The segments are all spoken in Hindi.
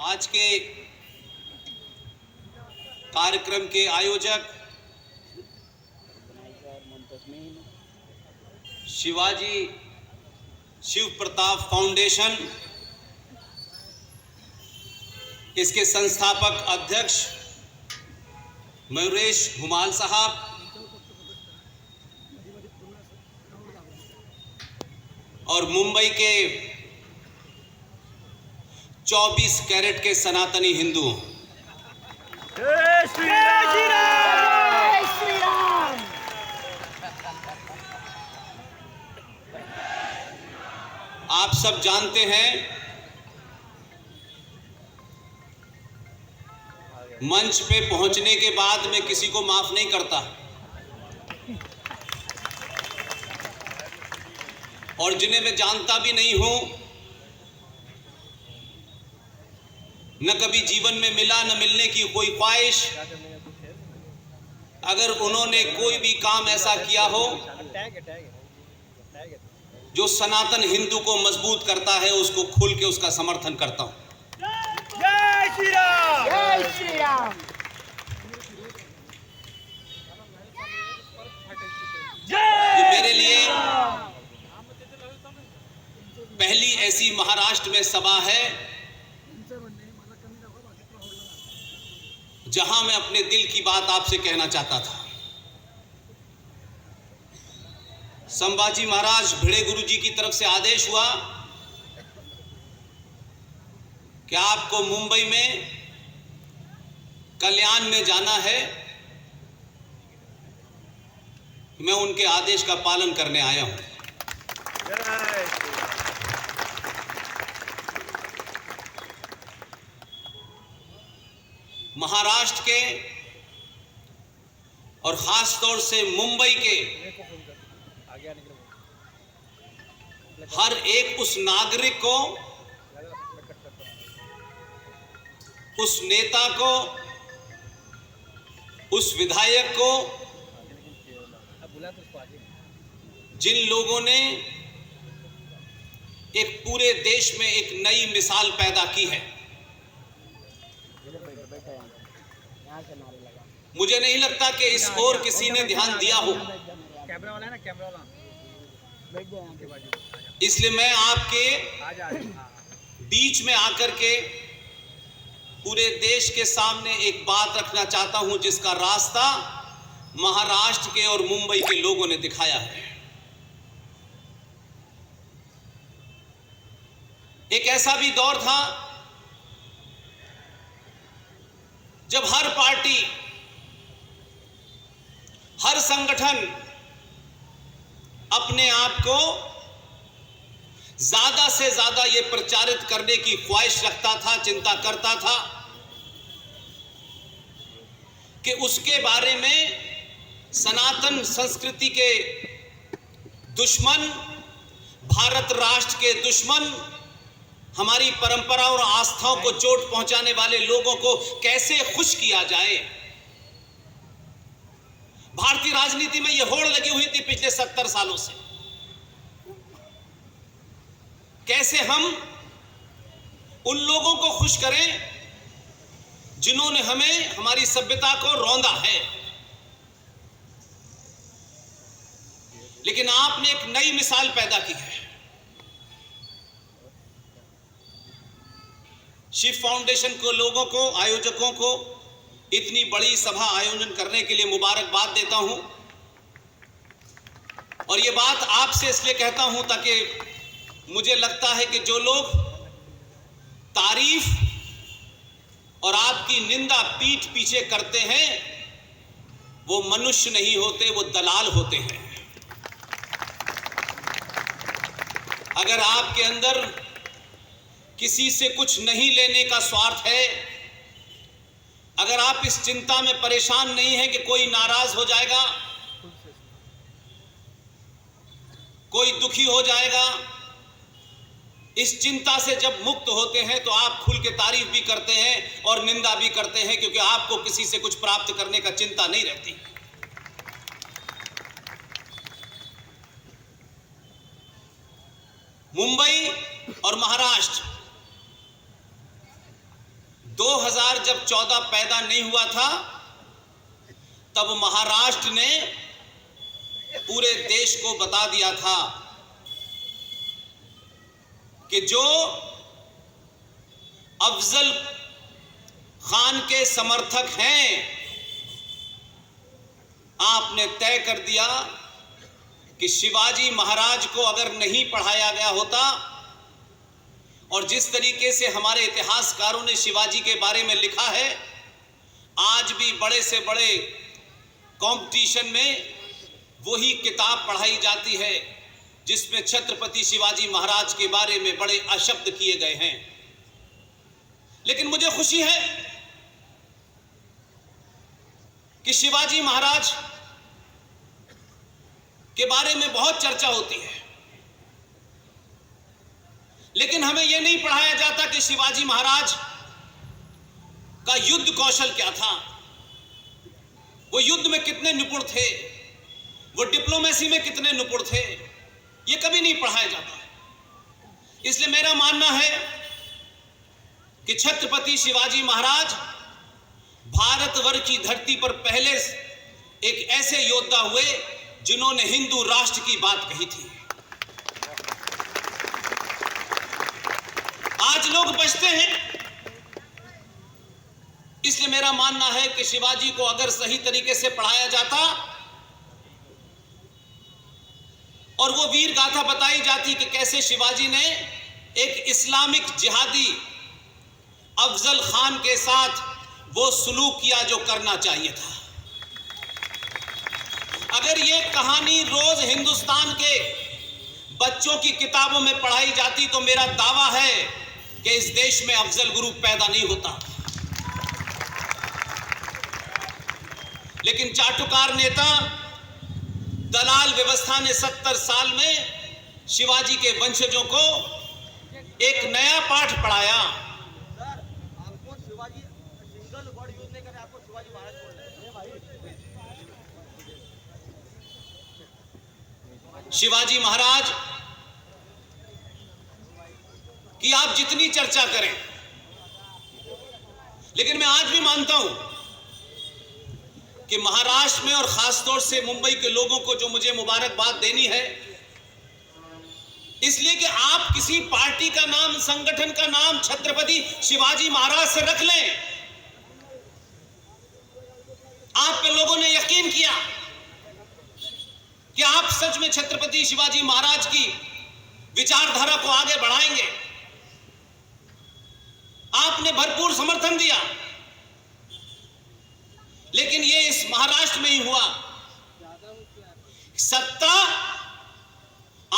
आज के कार्यक्रम के आयोजक शिवाजी शिव प्रताप फाउंडेशन, इसके संस्थापक अध्यक्ष मयूरेश धूमाल साहब, और मुंबई के 24 कैरेट के सनातनी हिंदू, जय श्री राम, जय श्री राम। आप सब जानते हैं मंच पे पहुंचने के बाद मैं किसी को माफ नहीं करता, और जिन्हें मैं जानता भी नहीं हूं, न कभी जीवन में मिला, न मिलने की कोई ख्वाहिश, अगर उन्होंने कोई भी काम ऐसा किया हो जो सनातन हिंदू को मजबूत करता है, उसको खुल के उसका समर्थन करता हूं। जय श्री राम, जय श्री राम। ये मेरे लिए पहली ऐसी महाराष्ट्र में सभा है जहां मैं अपने दिल की बात आपसे कहना चाहता था। संभाजी महाराज भिड़े गुरु जी की तरफ से आदेश हुआ कि आपको मुंबई में कल्याण में जाना है। मैं उनके आदेश का पालन करने आया हूं। महाराष्ट्र के और खास तौर से मुंबई के हर एक उस नागरिक को, उस नेता को, उस विधायक को, जिन लोगों ने एक पूरे देश में एक नई मिसाल पैदा की है, मुझे नहीं लगता कि इस ओर किसी ने ध्यान दिया हो। कैमरा वाला है ना, कैमरा वाला। इसलिए मैं आपके बीच में आकर के पूरे देश के सामने एक बात रखना चाहता हूं, जिसका रास्ता महाराष्ट्र के और मुंबई के लोगों ने दिखाया है। एक ऐसा भी दौर था जब हर पार्टी, हर संगठन अपने आप को ज्यादा से ज्यादा यह प्रचारित करने की ख्वाहिश रखता था, चिंता करता था कि उसके बारे में सनातन संस्कृति के दुश्मन, भारत राष्ट्र के दुश्मन, हमारी परंपरा और आस्थाओं को चोट पहुंचाने वाले लोगों को कैसे खुश किया जाए। भारतीय राजनीति में यह होड़ लगी हुई थी पिछले 70 सालों से, कैसे हम उन लोगों को खुश करें जिन्होंने हमें, हमारी सभ्यता को रौंदा है। लेकिन आपने एक नई मिसाल पैदा की है। शिव फाउंडेशन को, लोगों को, आयोजकों को इतनी बड़ी सभा आयोजन करने के लिए मुबारकबाद देता हूं। और यह बात आपसे इसलिए कहता हूं ताकि मुझे लगता है कि जो लोग तारीफ और आपकी निंदा पीठ पीछे करते हैं, वो मनुष्य नहीं होते, वो दलाल होते हैं। अगर आपके अंदर किसी से कुछ नहीं लेने का स्वार्थ है, अगर आप इस चिंता में परेशान नहीं हैं कि कोई नाराज हो जाएगा, कोई दुखी हो जाएगा, इस चिंता से जब मुक्त होते हैं तो आप खुल के तारीफ भी करते हैं और निंदा भी करते हैं, क्योंकि आपको किसी से कुछ प्राप्त करने का चिंता नहीं रहती। मुंबई और महाराष्ट्र 2000 जब 14 पैदा नहीं हुआ था, तब महाराष्ट्र ने पूरे देश को बता दिया था कि जो अफजल खान के समर्थक हैं, आपने तय कर दिया कि शिवाजी महाराज को अगर नहीं पढ़ाया गया होता, और जिस तरीके से हमारे इतिहासकारों ने शिवाजी के बारे में लिखा है, आज भी बड़े से बड़े कंपटीशन में वही किताब पढ़ाई जाती है जिसमें छत्रपति शिवाजी महाराज के बारे में बड़े अशब्द किए गए हैं। लेकिन मुझे खुशी है कि शिवाजी महाराज के बारे में बहुत चर्चा होती है, लेकिन हमें यह नहीं पढ़ाया जाता कि शिवाजी महाराज का युद्ध कौशल क्या था, वो युद्ध में कितने निपुण थे, वो डिप्लोमेसी में कितने निपुण थे, ये कभी नहीं पढ़ाया जाता। इसलिए मेरा मानना है कि छत्रपति शिवाजी महाराज भारतवर्ष की धरती पर पहले एक ऐसे योद्धा हुए जिन्होंने हिंदू राष्ट्र की बात कही थी। आज लोग बचते हैं, इसलिए मेरा मानना है कि शिवाजी को अगर सही तरीके से पढ़ाया जाता और वो वीर गाथा बताई जाती कि कैसे शिवाजी ने एक इस्लामिक जिहादी अफजल खान के साथ वो सुलूक किया जो करना चाहिए था, अगर ये कहानी रोज हिंदुस्तान के बच्चों की किताबों में पढ़ाई जाती, तो मेरा दावा है कि इस देश में अफजल गुरु पैदा नहीं होता। लेकिन चाटुकार नेता, दलाल व्यवस्था ने 70 साल में शिवाजी के वंशजों को एक नया पाठ पढ़ाया। आपको शिवाजी सिंगल वर्ड यूज नहीं करे, आपको शिवाजी महाराज बोलना है। शिवाजी महाराज की आप जितनी चर्चा करें, लेकिन मैं आज भी मानता हूं कि महाराष्ट्र में और खासतौर से मुंबई के लोगों को जो मुझे मुबारकबाद देनी है, इसलिए कि आप किसी पार्टी का नाम, संगठन का नाम छत्रपति शिवाजी महाराज से रख लें, आप पे लोगों ने यकीन किया कि आप सच में छत्रपति शिवाजी महाराज की विचारधारा को आगे बढ़ाएंगे। आपने भरपूर समर्थन दिया, लेकिन ये इस महाराष्ट्र में ही हुआ। सत्ता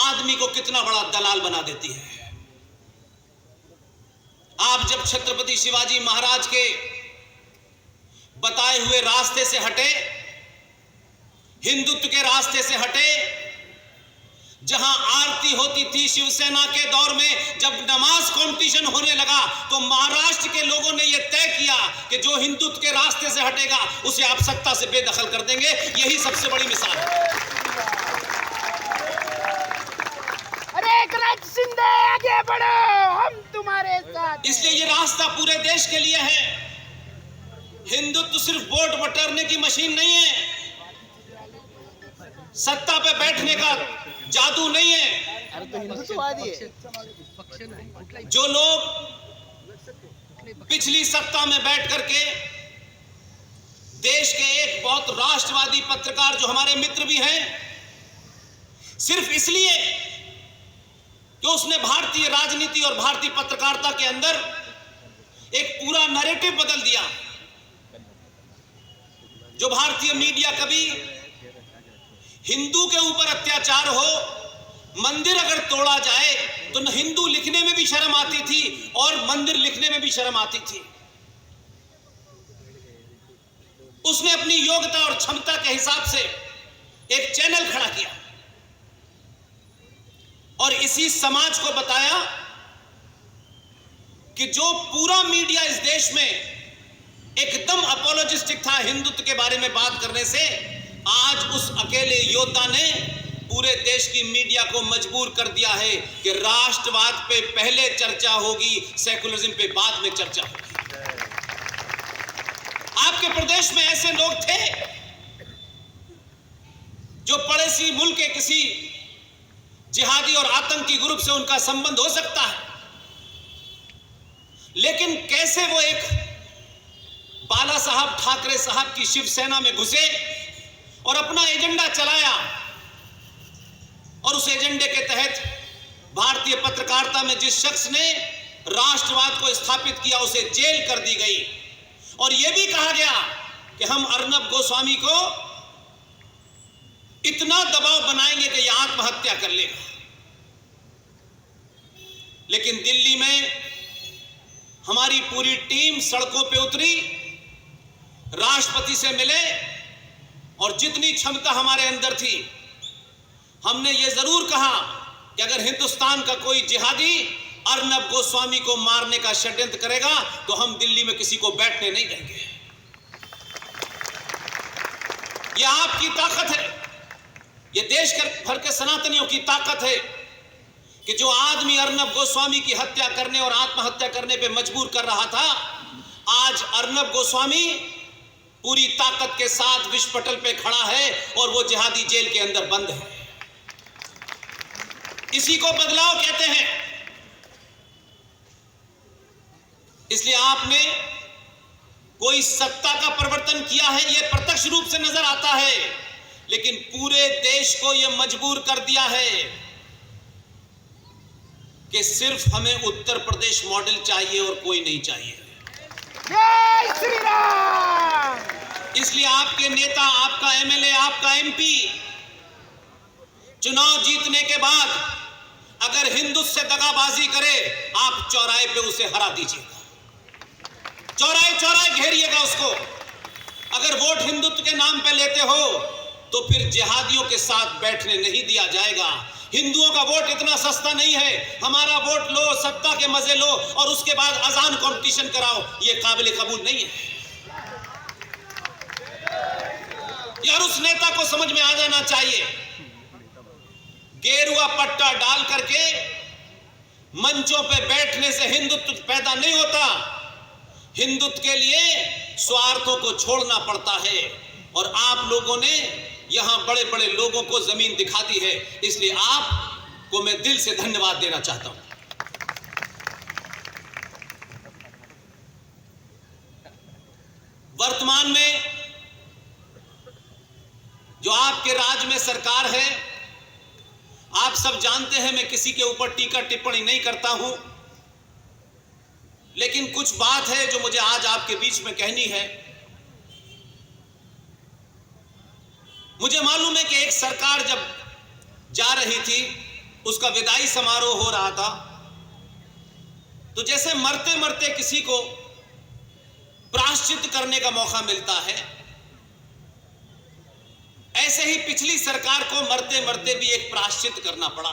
आदमी को कितना बड़ा दलाल बना देती है। आप जब छत्रपति शिवाजी महाराज के बताए हुए रास्ते से हटे, हिंदुत्व के रास्ते से हटे, जहां आरती होती थी शिवसेना के दौर में, जब नमाज कंपटीशन होने लगा, तो महाराष्ट्र के लोगों ने यह तय किया कि जो हिंदुत्व के रास्ते से हटेगा उसे आप सत्ता से बेदखल कर देंगे। यही सबसे बड़ी मिसाल है। अरे एकनाथ शिंदे आगे बढ़ो, हम तुम्हारे साथ। इसलिए यह रास्ता पूरे देश के लिए है। हिंदुत्व सिर्फ वोट बटोरने की मशीन नहीं है, सत्ता पे बैठने का जादू नहीं है। अरे तो हिंदुत्ववादी है। जो लोग पिछली सत्ता में बैठ करके देश के एक बहुत राष्ट्रवादी पत्रकार जो हमारे मित्र भी हैं, सिर्फ इसलिए कि उसने भारतीय राजनीति और भारतीय पत्रकारिता के अंदर एक पूरा नैरेटिव बदल दिया। जो भारतीय मीडिया कभी हिंदू के ऊपर अत्याचार हो, मंदिर अगर तोड़ा जाए तो न हिंदू लिखने में भी शर्म आती थी और मंदिर लिखने में भी शर्म आती थी। उसने अपनी योग्यता और क्षमता के हिसाब से एक चैनल खड़ा किया और इसी समाज को बताया कि जो पूरा मीडिया इस देश में एकदम अपोलोजिस्टिक था हिंदुत्व के बारे में बात करने से, आज उस अकेले योद्धा ने पूरे देश की मीडिया को मजबूर कर दिया है कि राष्ट्रवाद पे पहले चर्चा होगी, सेकुलरिज्म पे बाद में चर्चा होगी। आपके प्रदेश में ऐसे लोग थे जो पड़ोसी मुल्क के किसी जिहादी और आतंकी ग्रुप से उनका संबंध हो सकता है, लेकिन कैसे वो एक बाला साहब ठाकरे साहब की शिवसेना में घुसे और अपना एजेंडा चलाया, और उस एजेंडे के तहत भारतीय पत्रकारिता में जिस शख्स ने राष्ट्रवाद को स्थापित किया उसे जेल कर दी गई, और यह भी कहा गया कि हम अर्नब गोस्वामी को इतना दबाव बनाएंगे कि यह आत्महत्या कर लेगा। लेकिन दिल्ली में हमारी पूरी टीम सड़कों पे उतरी, राष्ट्रपति से मिले, और जितनी क्षमता हमारे अंदर थी हमने ये जरूर कहा कि अगर हिंदुस्तान का कोई जिहादी अर्नब गोस्वामी को मारने का षड्यंत्र करेगा तो हम दिल्ली में किसी को बैठने नहीं देंगे। यह आपकी ताकत है, यह देश भर के सनातनियों की ताकत है कि जो आदमी अर्नब गोस्वामी की हत्या करने और आत्महत्या करने पे मजबूर कर रहा था, आज अर्नब गोस्वामी पूरी ताकत के साथ विश्व पटल पे खड़ा है और वो जिहादी जेल के अंदर बंद है। इसी को बदलाव कहते हैं। इसलिए आपने कोई सत्ता का परिवर्तन किया है यह प्रत्यक्ष रूप से नजर आता है, लेकिन पूरे देश को यह मजबूर कर दिया है कि सिर्फ हमें उत्तर प्रदेश मॉडल चाहिए और कोई नहीं चाहिए। जय श्री राम। इसलिए आपके नेता, आपका एमएलए, आपका एमपी चुनाव जीतने के बाद अगर हिंदुत्व से दगाबाजी करे, आप चौराहे पे उसे हरा दीजिएगा, चौराहे चौराहे घेरिएगा उसको। अगर वोट हिंदुत्व के नाम पे लेते हो तो फिर जिहादियों के साथ बैठने नहीं दिया जाएगा। हिंदुओं का वोट इतना सस्ता नहीं है, हमारा वोट लो, सत्ता के मजे लो और उसके बाद अजान कंपटीशन कराओ, यह काबिल कबूल नहीं है। यार उस नेता को समझ में आ जाना चाहिए, गेरुआ पट्टा डाल करके मंचों पे बैठने से हिंदुत्व पैदा नहीं होता। हिंदुत्व के लिए स्वार्थों को छोड़ना पड़ता है, और आप लोगों ने यहां बड़े बड़े लोगों को जमीन दिखा दी है, इसलिए आपको मैं दिल से धन्यवाद देना चाहता हूं। वर्तमान में जो आपके राज्य में सरकार है, आप सब जानते हैं मैं किसी के ऊपर टीका टिप्पणी नहीं करता हूं, लेकिन कुछ बात है जो मुझे आज आपके बीच में कहनी है। मुझे मालूम है कि एक सरकार जब जा रही थी, उसका विदाई समारोह हो रहा था, तो जैसे मरते मरते किसी को प्रायश्चित करने का मौका मिलता है, ऐसे ही पिछली सरकार को मरते मरते भी एक प्रायश्चित करना पड़ा।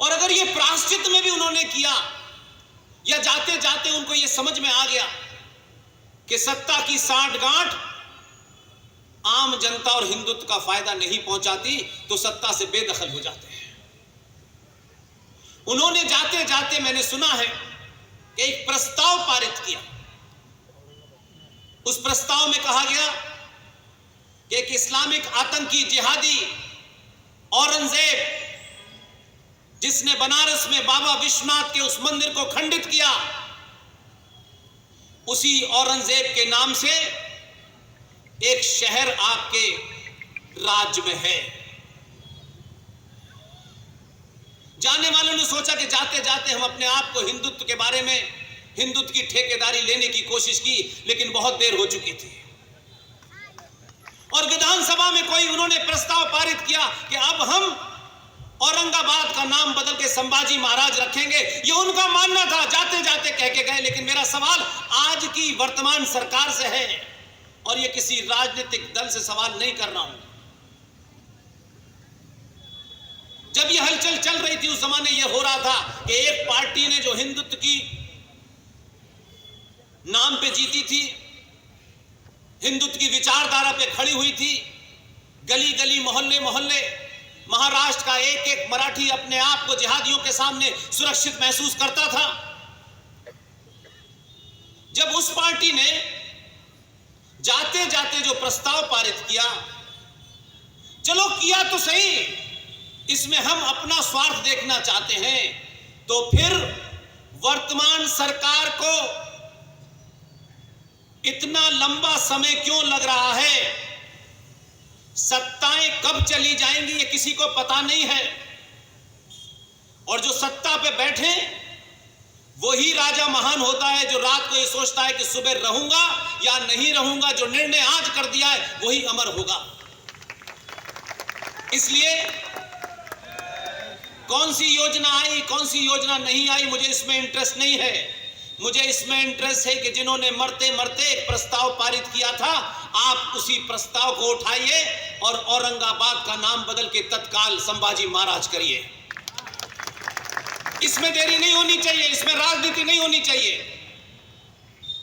और अगर ये प्रायश्चित में भी उन्होंने किया, या जाते जाते उनको ये समझ में आ गया कि सत्ता की सांठगांठ आम जनता और हिंदुत्व का फायदा नहीं पहुंचाती, तो सत्ता से बेदखल हो जाते हैं। उन्होंने जाते जाते मैंने सुना है कि एक प्रस्ताव पारित किया। उस प्रस्ताव में कहा गया कि एक इस्लामिक आतंकी जिहादी औरंगजेब, जिसने बनारस में बाबा विश्वनाथ के उस मंदिर को खंडित किया, उसी औरंगजेब के नाम से एक शहर आपके राज्य में है। जाने वालों ने सोचा कि जाते जाते हम अपने आप को हिंदुत्व के बारे में, हिंदुत्व की ठेकेदारी लेने की कोशिश की, लेकिन बहुत देर हो चुकी थी। और विधानसभा में कोई उन्होंने प्रस्ताव पारित किया कि अब हम औरंगाबाद का नाम बदल के संभाजी महाराज रखेंगे। ये उनका मानना था, जाते जाते कह के गए। लेकिन मेरा सवाल आज की वर्तमान सरकार से है, और ये किसी राजनीतिक दल से सवाल नहीं कर रहा हूं। जब ये हलचल चल रही थी उस जमाने ये हो रहा था कि एक पार्टी ने जो हिंदुत्व की नाम पे जीती थी, हिंदुत्व की विचारधारा पे खड़ी हुई थी, गली गली मोहल्ले मोहल्ले महाराष्ट्र का एक एक मराठी अपने आप को जिहादियों के सामने सुरक्षित महसूस करता था। जब उस पार्टी ने जाते जाते जो प्रस्ताव पारित किया, चलो किया तो सही, इसमें हम अपना स्वार्थ देखना चाहते हैं, तो फिर वर्तमान सरकार को इतना लंबा समय क्यों लग रहा है? सत्ताएं कब चली जाएंगी ये किसी को पता नहीं है, और जो सत्ता पे बैठे वही राजा महान होता है जो रात को ये सोचता है कि सुबह रहूंगा या नहीं रहूंगा। जो निर्णय आज कर दिया है वही अमर होगा। इसलिए कौन सी योजना आई, कौन सी योजना नहीं आई, मुझे इसमें इंटरेस्ट नहीं है। मुझे इसमें इंटरेस्ट है कि जिन्होंने मरते मरते एक प्रस्ताव पारित किया था, आप उसी प्रस्ताव को उठाइए और औरंगाबाद का नाम बदल के तत्काल संभाजी महाराज करिए। इसमें देरी नहीं होनी चाहिए, इसमें राजनीति नहीं होनी चाहिए,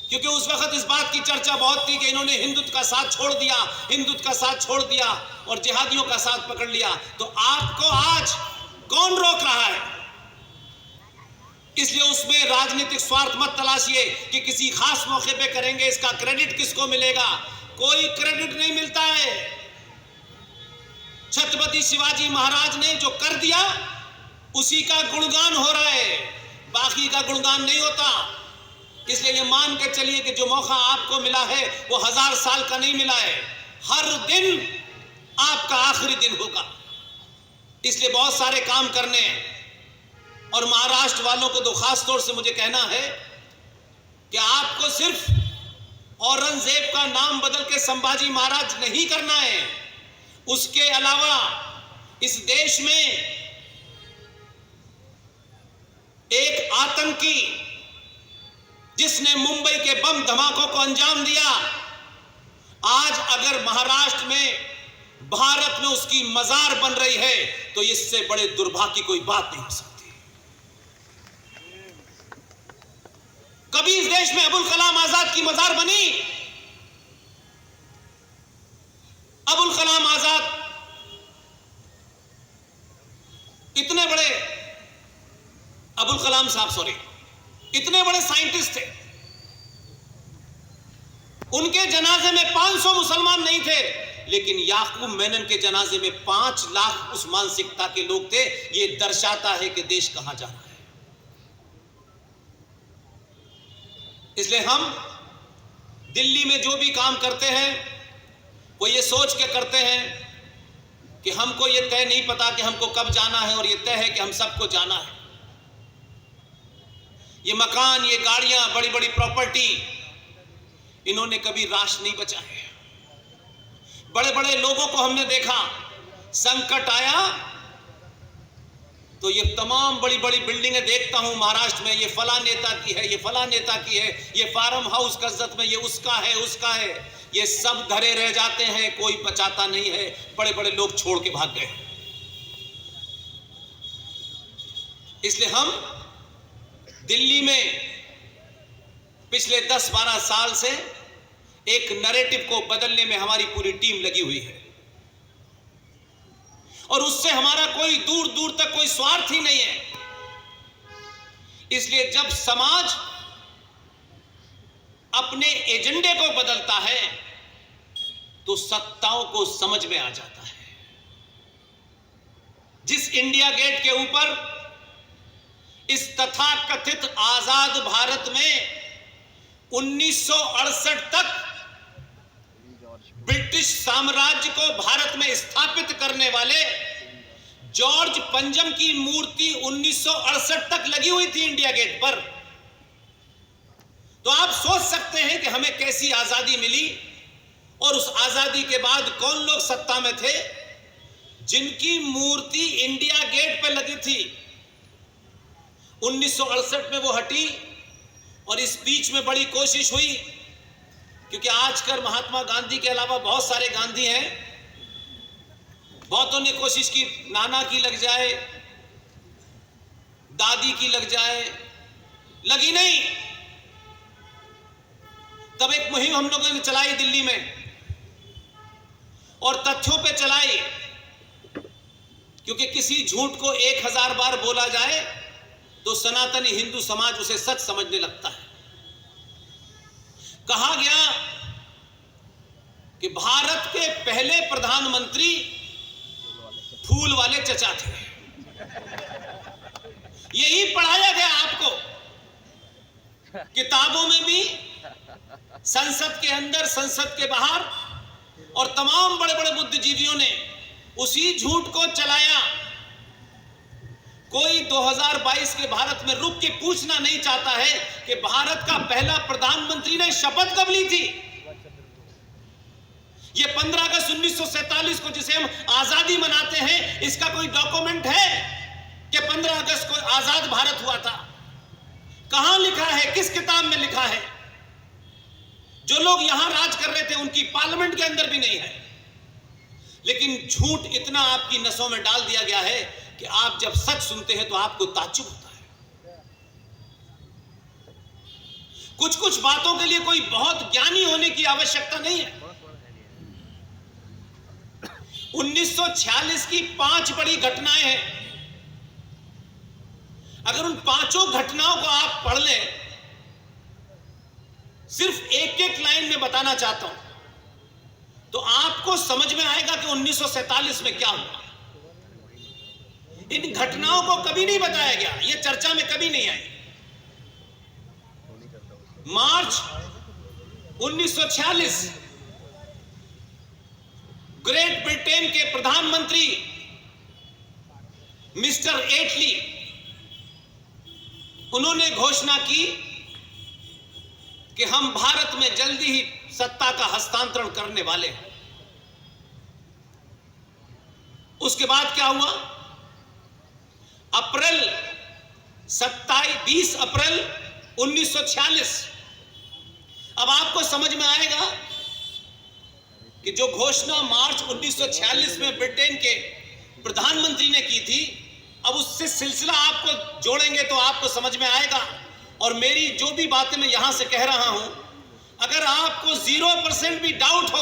क्योंकि उस वक्त इस बात की चर्चा बहुत थी कि इन्होंने हिंदुत्व का साथ छोड़ दिया, हिंदुत्व का साथ छोड़ दिया और जिहादियों का साथ पकड़ लिया। तो आपको आज कौन रोक रहा है? इसलिए उसमें राजनीतिक स्वार्थ मत तलाशिए कि किसी खास मौके पे करेंगे, इसका क्रेडिट किसको मिलेगा। कोई क्रेडिट नहीं मिलता है। छत्रपति शिवाजी महाराज ने जो कर दिया उसी का गुणगान हो रहा है, बाकी का गुणगान नहीं होता। इसलिए ये मान के चलिए कि जो मौका आपको मिला है वो 1000 साल का नहीं मिला है, हर दिन आपका आखिरी दिन होगा। इसलिए बहुत सारे काम करने हैं। और महाराष्ट्र वालों को तो खास तौर से मुझे कहना है कि आपको सिर्फ औरंगजेब का नाम बदल के संभाजी महाराज नहीं करना है, उसके अलावा इस देश में एक आतंकी जिसने मुंबई के बम धमाकों को अंजाम दिया, आज अगर महाराष्ट्र में भारत में उसकी मजार बन रही है तो इससे बड़े दुर्भाग्य की कोई बात नहीं हो सकती। कभी इस देश में अबुल कलाम आजाद की मजार बनी? अबुल कलाम आजाद इतने बड़े, अबुल कलाम साहब सॉरी, इतने बड़े साइंटिस्ट थे, उनके जनाजे में 500 मुसलमान नहीं थे, लेकिन याकूब मेनन के जनाजे में 5 लाख उस मानसिकता के लोग थे। यह दर्शाता है कि देश कहां जा रहा है। इसलिए हम दिल्ली में जो भी काम करते हैं वो ये सोच के करते हैं कि हमको ये तय नहीं पता कि हमको कब जाना है, और ये तय है कि हम सबको जाना है। ये मकान, ये गाड़ियां, बड़ी बड़ी प्रॉपर्टी, इन्होंने कभी राष्ट्र नहीं बचाए। बड़े बड़े लोगों को हमने देखा, संकट आया तो ये तमाम बड़ी बड़ी बिल्डिंगें देखता हूं महाराष्ट्र में, ये फला नेता की है, ये फला नेता की है, ये फार्म हाउस कर्जत में ये उसका है, उसका है, ये सब धरे रह जाते हैं, कोई बचाता नहीं है। बड़े बड़े लोग छोड़ के भाग गए। इसलिए हम दिल्ली में पिछले 10-12 साल से एक नैरेटिव को बदलने में हमारी पूरी टीम लगी हुई है, और उससे हमारा कोई दूर दूर तक कोई स्वार्थ ही नहीं है। इसलिए जब समाज अपने एजेंडे को बदलता है तो सत्ताओं को समझ में आ जाता है। जिस इंडिया गेट के ऊपर इस तथाकथित आजाद भारत में 1968 तक ब्रिटिश साम्राज्य को भारत में स्थापित करने वाले जॉर्ज पंजम की मूर्ति 1968 तक लगी हुई थी इंडिया गेट पर, तो आप सोच सकते हैं कि हमें कैसी आजादी मिली, और उस आजादी के बाद कौन लोग सत्ता में थे जिनकी मूर्ति इंडिया गेट पर लगी थी। 1968 में वो हटी, और इस बीच में बड़ी कोशिश हुई, क्योंकि आजकल महात्मा गांधी के अलावा बहुत सारे गांधी हैं। बहुतों ने कोशिश की नाना की लग जाए, दादी की लग जाए, लगी नहीं। तब एक मुहिम हम लोगों ने चलाई दिल्ली में, और तथ्यों पे चलाई, क्योंकि किसी झूठ को 1000 बार बोला जाए तो सनातनी हिंदू समाज उसे सच समझने लगता है। कहा गया कि भारत के पहले प्रधानमंत्री फूल वाले चचा थे। यही पढ़ाया गया आपको किताबों में भी, संसद के अंदर, संसद के बाहर, और तमाम बड़े बड़े बुद्धिजीवियों ने उसी झूठ को चलाया। कोई 2022 के भारत में रुक के पूछना नहीं चाहता है कि भारत का पहला प्रधानमंत्री ने शपथ कब ली थी। ये 15 अगस्त 1947 को जिसे हम आजादी मनाते हैं, इसका कोई डॉक्यूमेंट है कि 15 अगस्त को आजाद भारत हुआ था? कहां लिखा है, किस किताब में लिखा है? जो लोग यहां राज कर रहे थे उनकी पार्लियामेंट के अंदर भी नहीं है। लेकिन झूठ इतना आपकी नसों में डाल दिया गया है कि आप जब सच सुनते हैं तो आपको ताज्जुब होता है। कुछ कुछ बातों के लिए कोई बहुत ज्ञानी होने की आवश्यकता नहीं है। 1946 की 5 बड़ी घटनाएं हैं। अगर उन 5 घटनाओं को आप पढ़ लें, सिर्फ एक एक लाइन में बताना चाहता हूं, तो आपको समझ में आएगा कि 1947 में क्या हुआ। इन घटनाओं को कभी नहीं बताया गया, यह चर्चा में कभी नहीं आई। मार्च 1946 ग्रेट ब्रिटेन के प्रधानमंत्री मिस्टर एटली, उन्होंने घोषणा की कि हम भारत में जल्दी ही सत्ता का हस्तांतरण करने वाले हैं। उसके बाद क्या हुआ? 20 अप्रैल 1946। अब आपको समझ में आएगा कि जो घोषणा मार्च 1946 में ब्रिटेन के प्रधानमंत्री ने की थी, अब उससे सिलसिला आपको जोड़ेंगे तो आपको समझ में आएगा। और मेरी जो भी बातें मैं यहां से कह रहा हूं, अगर आपको 0% भी डाउट हो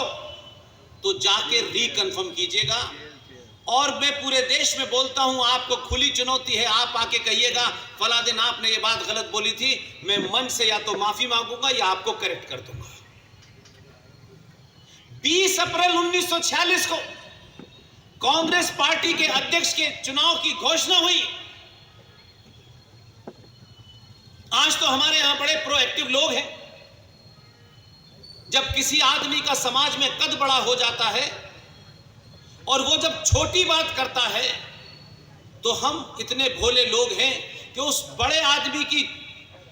तो जाके रिकन्फर्म कीजिएगा। और मैं पूरे देश में बोलता हूं, आपको खुली चुनौती है, आप आके कहिएगा फला दिन आपने ये बात गलत बोली थी, मैं मन से या तो माफी मांगूंगा या आपको करेक्ट कर दूंगा। 20 अप्रैल 1946 को कांग्रेस पार्टी के अध्यक्ष के चुनाव की घोषणा हुई। आज तो हमारे यहां बड़े प्रोएक्टिव लोग हैं। जब किसी आदमी का समाज में कद बड़ा हो जाता है और वो जब छोटी बात करता है, तो हम इतने भोले लोग हैं कि उस बड़े आदमी की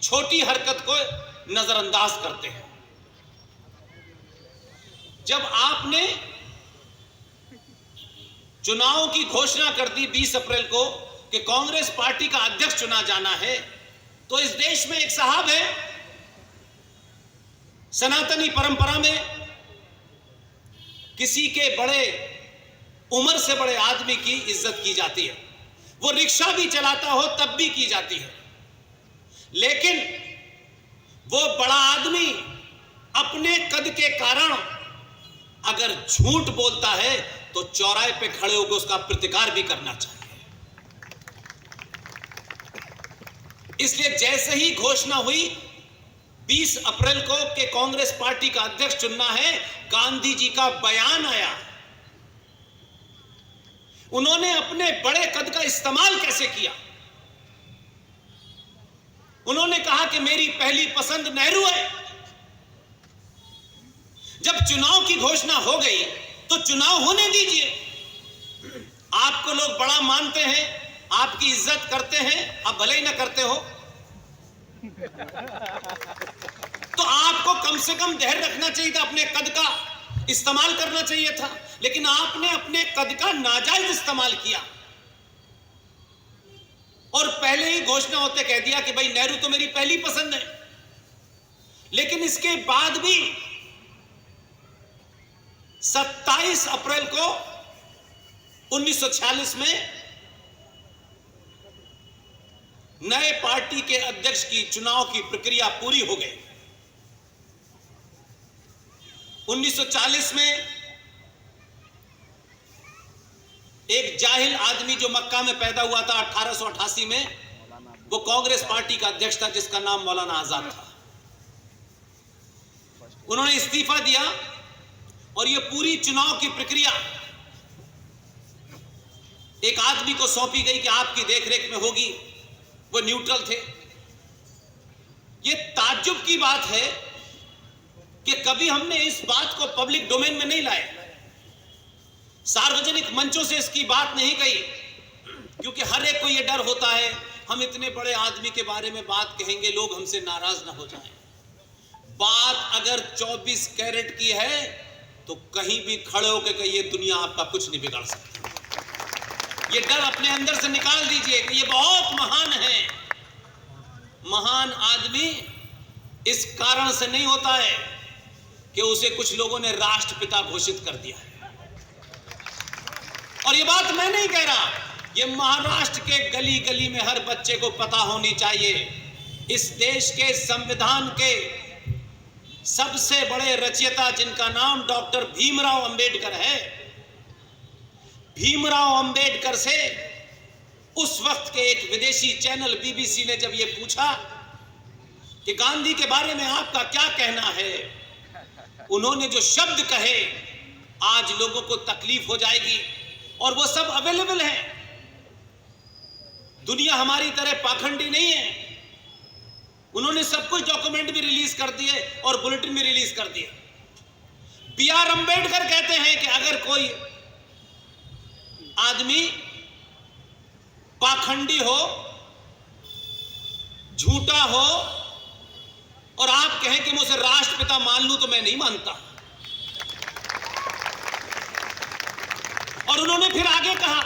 छोटी हरकत को नजरअंदाज करते हैं। जब आपने चुनाव की घोषणा कर दी 20 अप्रैल को कि कांग्रेस पार्टी का अध्यक्ष चुना जाना है, तो इस देश में एक साहब है, सनातनी परंपरा में किसी के बड़े उम्र से बड़े आदमी की इज्जत की जाती है। वो रिक्शा भी चलाता हो तब भी की जाती है। लेकिन वो बड़ा आदमी अपने कद के कारण अगर झूठ बोलता है तो चौराहे पे खड़े होकर उसका प्रतिकार भी करना चाहिए। इसलिए जैसे ही घोषणा हुई 20 अप्रैल को कि कांग्रेस पार्टी का अध्यक्ष चुनना है, गांधी जी का बयान आया। उन्होंने अपने बड़े कद का इस्तेमाल कैसे किया? उन्होंने कहा कि मेरी पहली पसंद नेहरू है। जब चुनाव की घोषणा हो गई तो चुनाव होने दीजिए। आपको लोग बड़ा मानते हैं, आपकी इज्जत करते हैं, आप भले ही ना करते हो, तो आपको कम से कम धैर्य रखना चाहिए था, अपने कद का इस्तेमाल करना चाहिए था। लेकिन आपने अपने कद का नाजायज इस्तेमाल किया और पहले ही घोषणा होते कह दिया कि भाई नेहरू तो मेरी पहली पसंद है। लेकिन इसके बाद भी 27 अप्रैल को 1946 में नए पार्टी के अध्यक्ष की चुनाव की प्रक्रिया पूरी हो गई। 1940 में एक जाहिल आदमी जो मक्का में पैदा हुआ था 1888 में, वो कांग्रेस पार्टी का अध्यक्ष था, जिसका नाम मौलाना आजाद था। उन्होंने इस्तीफा दिया और ये पूरी चुनाव की प्रक्रिया एक आदमी को सौंपी गई कि आपकी देखरेख में होगी। वो न्यूट्रल थे। ये ताज्जुब की बात है कि कभी हमने इस बात को पब्लिक डोमेन में नहीं लाए, सार्वजनिक मंचों से इसकी बात नहीं कही, क्योंकि हर एक को यह डर होता है हम इतने बड़े आदमी के बारे में बात कहेंगे, लोग हमसे नाराज ना हो जाएं। बात अगर 24 कैरेट की है तो कहीं भी खड़े होकर कहिए दुनिया आपका कुछ नहीं बिगाड़ सकती। ये डर अपने अंदर से निकाल दीजिए कि ये बहुत महान है। महान आदमी इस कारण से नहीं होता है कि उसे कुछ लोगों ने राष्ट्रपिता घोषित कर दिया है। और ये बात मैं नहीं कह रहा, ये महाराष्ट्र के गली गली में हर बच्चे को पता होनी चाहिए। इस देश के संविधान के सबसे बड़े रचयिता जिनका नाम डॉक्टर भीमराव अंबेडकर है, भीमराव अंबेडकर से उस वक्त के एक विदेशी चैनल बीबीसी ने जब ये पूछा कि गांधी के बारे में आपका क्या कहना है, उन्होंने जो शब्द कहे आज लोगों को तकलीफ हो जाएगी, और वो सब अवेलेबल है। दुनिया हमारी तरह पाखंडी नहीं है। उन्होंने सब कुछ डॉक्यूमेंट भी रिलीज कर दिए और बुलेटिन भी रिलीज कर दिए। बी.आर. अंबेडकर कहते हैं कि अगर कोई आदमी पाखंडी हो, झूठा हो और आप कहें कि मैं उसे राष्ट्रपिता मान लूं तो मैं नहीं मानता। और उन्होंने फिर आगे कहा,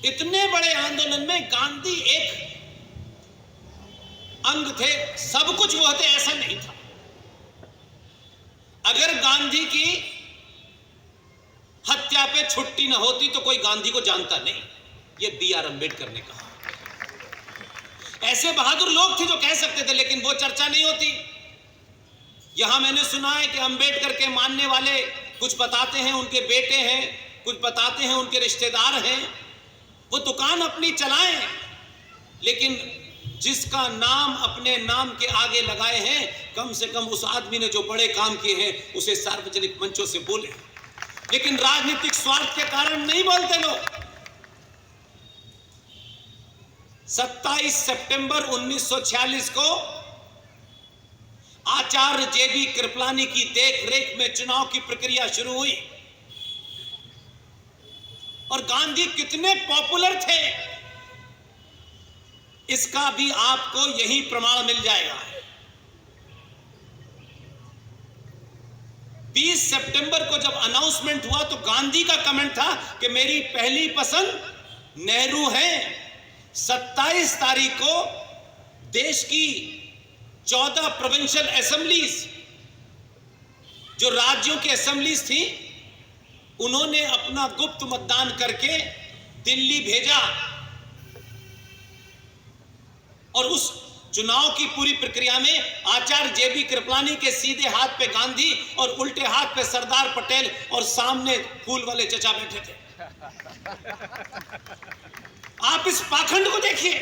इतने बड़े आंदोलन में गांधी एक अंग थे, सब कुछ वो थे ऐसा नहीं था। अगर गांधी की हत्या पे छुट्टी न होती तो कोई गांधी को जानता नहीं, ये बी.आर. अंबेडकर ने कहा। ऐसे बहादुर लोग थे जो कह सकते थे, लेकिन वो चर्चा नहीं होती। यहां मैंने सुना है कि अंबेडकर के मानने वाले कुछ बताते हैं उनके बेटे हैं, कुछ बताते हैं उनके रिश्तेदार हैं। वो दुकान अपनी चलाएं, लेकिन जिसका नाम अपने नाम के आगे लगाए हैं, कम से कम उस आदमी ने जो बड़े काम किए हैं उसे सार्वजनिक मंचों से बोले। लेकिन राजनीतिक स्वार्थ के कारण नहीं बोलते लोग। 27 सितंबर 1946 को आचार्य जे.बी. कृपलानी की देखरेख में चुनाव की प्रक्रिया शुरू हुई। और गांधी कितने पॉपुलर थे इसका भी आपको यही प्रमाण मिल जाएगा। 20 सितंबर को जब अनाउंसमेंट हुआ तो गांधी का कमेंट था कि मेरी पहली पसंद नेहरू है। 27 तारीख को देश की 14 प्रोविंशियल असेंबलीज, जो राज्यों की असेंबलीज थी, उन्होंने अपना गुप्त मतदान करके दिल्ली भेजा। और उस चुनाव की पूरी प्रक्रिया में आचार्य जे.बी. कृपलानी के सीधे हाथ पे गांधी और उल्टे हाथ पे सरदार पटेल और सामने फूल वाले चचा बैठे थे। आप इस पाखंड को देखिए।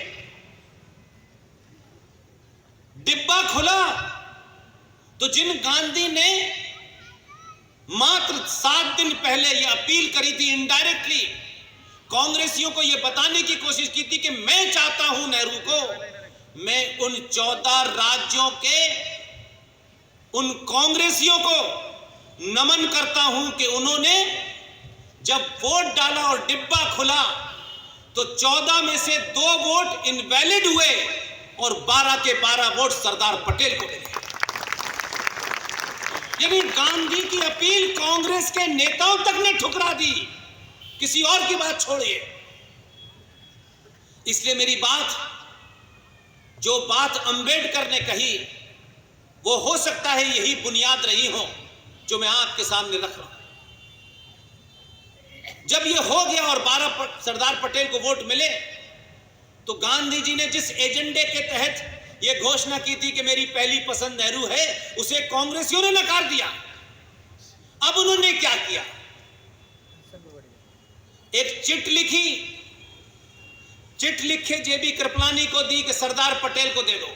डिब्बा खुला तो जिन गांधी ने मात्र 7 दिन पहले यह अपील करी थी, इनडायरेक्टली कांग्रेसियों को यह बताने की कोशिश की थी कि मैं चाहता हूं नेहरू को, मैं उन 14 राज्यों के उन कांग्रेसियों को नमन करता हूं कि उन्होंने जब वोट डाला और डिब्बा खुला तो 14 में से 2 वोट इनवैलिड हुए और 12 के 12 वोट सरदार पटेल को मिले। यानी गांधी की अपील कांग्रेस के नेताओं तक ने ठुकरा दी, किसी और की बात छोड़िए। इसलिए मेरी बात, जो बात अंबेडकर ने कही, वो हो सकता है यही बुनियाद रही हो जो मैं आपके सामने रख रहा हूं। जब ये हो गया और 12 सरदार पटेल को वोट मिले तो गांधी जी ने जिस एजेंडे के तहत ये घोषणा की थी कि मेरी पहली पसंद नेहरू है, उसे कांग्रेसियों ने नकार दिया। अब उन्होंने क्या किया, एक चिट लिखी, चिट लिख के जे.बी. कृपलानी को दी कि सरदार पटेल को दे दो।